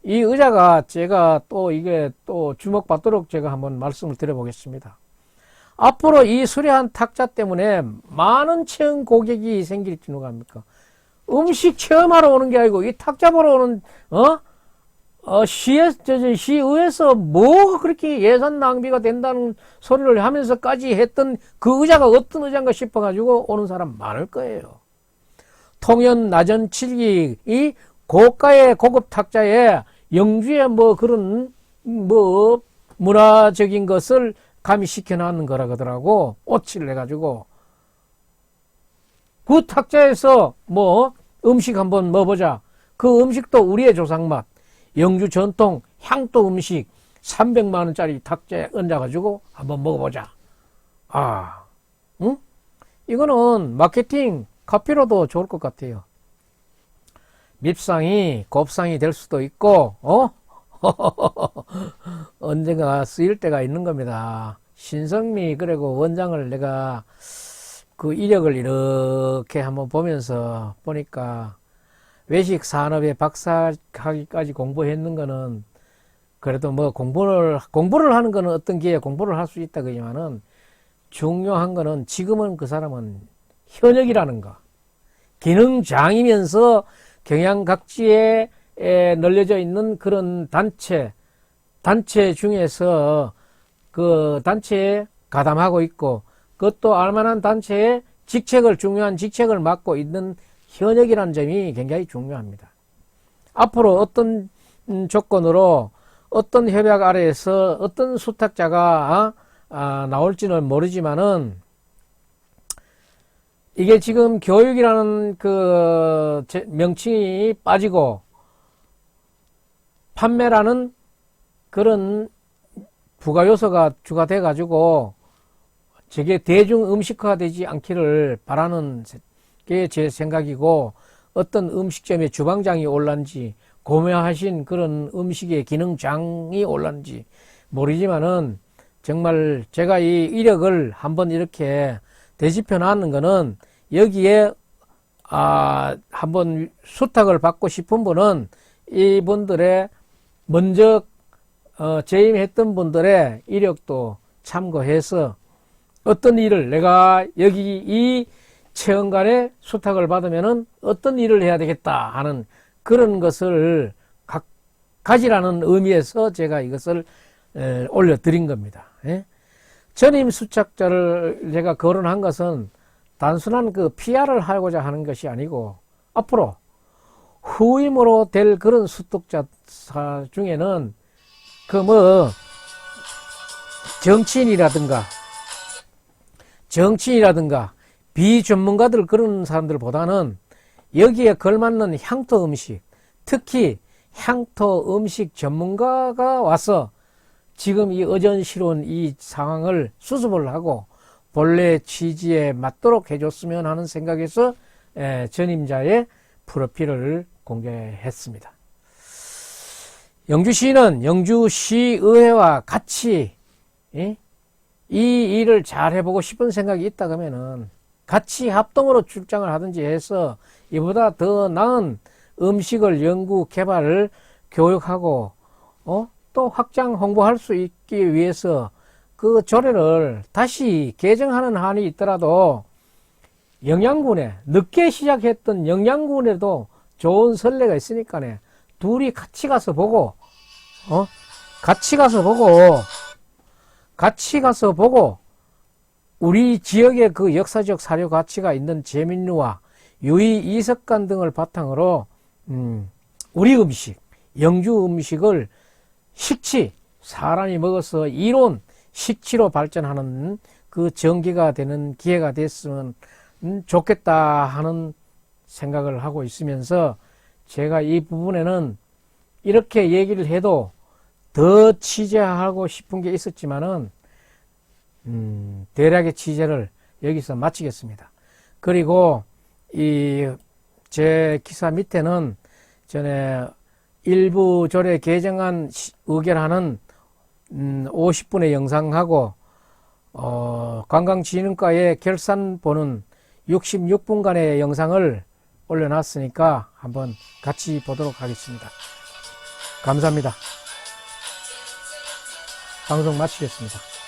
이 의자가 제가 또 이게 또 주목받도록 제가 한번 말씀을 드려보겠습니다. 앞으로 이 수려한 탁자 때문에 많은 체험 고객이 생길지 누가 합니까? 음식 체험하러 오는 게 아니고 이 탁자 보러 오는 시의회에서 뭐가 그렇게 예산 낭비가 된다는 소리를 하면서까지 했던 그 의자가 어떤 의자인가 싶어가지고 오는 사람 많을 거예요. 통연 나전 7기 이 고가의 고급 탁자에 영주의 그런 문화적인 것을 가미시켜 놨는 거라 그러더라고. 오치를 해가지고 그 탁자에서 음식 한번 먹어보자. 그 음식도 우리의 조상맛 영주 전통 향토 음식 300만 원짜리 탁자에 얹어가지고 한번 먹어보자. 이거는 마케팅 카피로도 좋을 것 같아요. 밉상이 곱상이 될 수도 있고, 언젠가 쓰일 때가 있는 겁니다. 신성미 그리고 원장을 내가 그 이력을 이렇게 한번 보면서 보니까 외식 산업에 박사학위까지 공부했는 거는 그래도 뭐 공부를 하는 거는 어떤 기회에 공부를 할 수 있다 그지만은 중요한 거는 지금은 그 사람은 현역이라는 거. 기능장이면서 경양 각지에 널려져 있는 그런 단체 중에서 그 단체에 가담하고 있고 그것도 알만한 단체의 중요한 직책을 맡고 있는 현역이라는 점이 굉장히 중요합니다. 앞으로 어떤 조건으로 어떤 협약 아래에서 어떤 수탁자가 나올지는 모르지만은 이게 지금 교육이라는 그 명칭이 빠지고 판매라는 그런 부가 요소가 주가돼 가지고 저게 대중 음식화 되지 않기를 바라는 게 제 생각이고 어떤 음식점의 주방장이 올란지 고매하신 그런 음식의 기능장이 올란지 모르지만은 정말 제가 이 이력을 한번 이렇게 되짚어 놨는 거는 여기에 한번 수탁을 받고 싶은 분은 이분들의 먼저 재임했던 분들의 이력도 참고해서 어떤 일을 내가 여기 이 체험관에 수탁을 받으면은 어떤 일을 해야 되겠다 하는 그런 것을 가지라는 의미에서 제가 이것을 올려드린 겁니다. 예? 전임 수탁자를 제가 거론한 것은 단순한 그 PR을 하고자 하는 것이 아니고 앞으로 후임으로 될 그런 수탁자 중에는 그 뭐 정치인이라든가 비전문가들 그런 사람들보다는 여기에 걸맞는 향토 음식, 특히 향토 음식 전문가가 와서 지금 이 의전스러운 이 상황을 수습을 하고 본래 취지에 맞도록 해줬으면 하는 생각에서 전임자의 프로필을 공개했습니다. 영주시는 영주시의회와 같이 이 일을 잘 해보고 싶은 생각이 있다 그러면은 같이 합동으로 출장을 하든지 해서 이보다 더 나은 음식을 연구 개발을 교육하고 또 확장 홍보할 수 있기 위해서 그 조례를 다시 개정하는 한이 있더라도 영양군에 늦게 시작했던 영양군에도 좋은 선례가 있으니까네 둘이 같이 가서 보고 같이 가서 보고 우리 지역의 그 역사적 사료 가치가 있는 제민루와 유의 이석관 등을 바탕으로 우리 음식, 영주 음식을 식치, 사람이 먹어서 이론, 식치로 발전하는 그 전기가 되는 기회가 됐으면 좋겠다 하는 생각을 하고 있으면서 제가 이 부분에는 이렇게 얘기를 해도 더 취재하고 싶은 게 있었지만은 대략의 취재를 여기서 마치겠습니다. 그리고 제 기사 밑에는 전에 일부 조례 개정안 의결하는 50분의 영상하고 관광진흥과의 결산 보는 66분간의 영상을 올려놨으니까 한번 같이 보도록 하겠습니다. 감사합니다. 방송 마치겠습니다.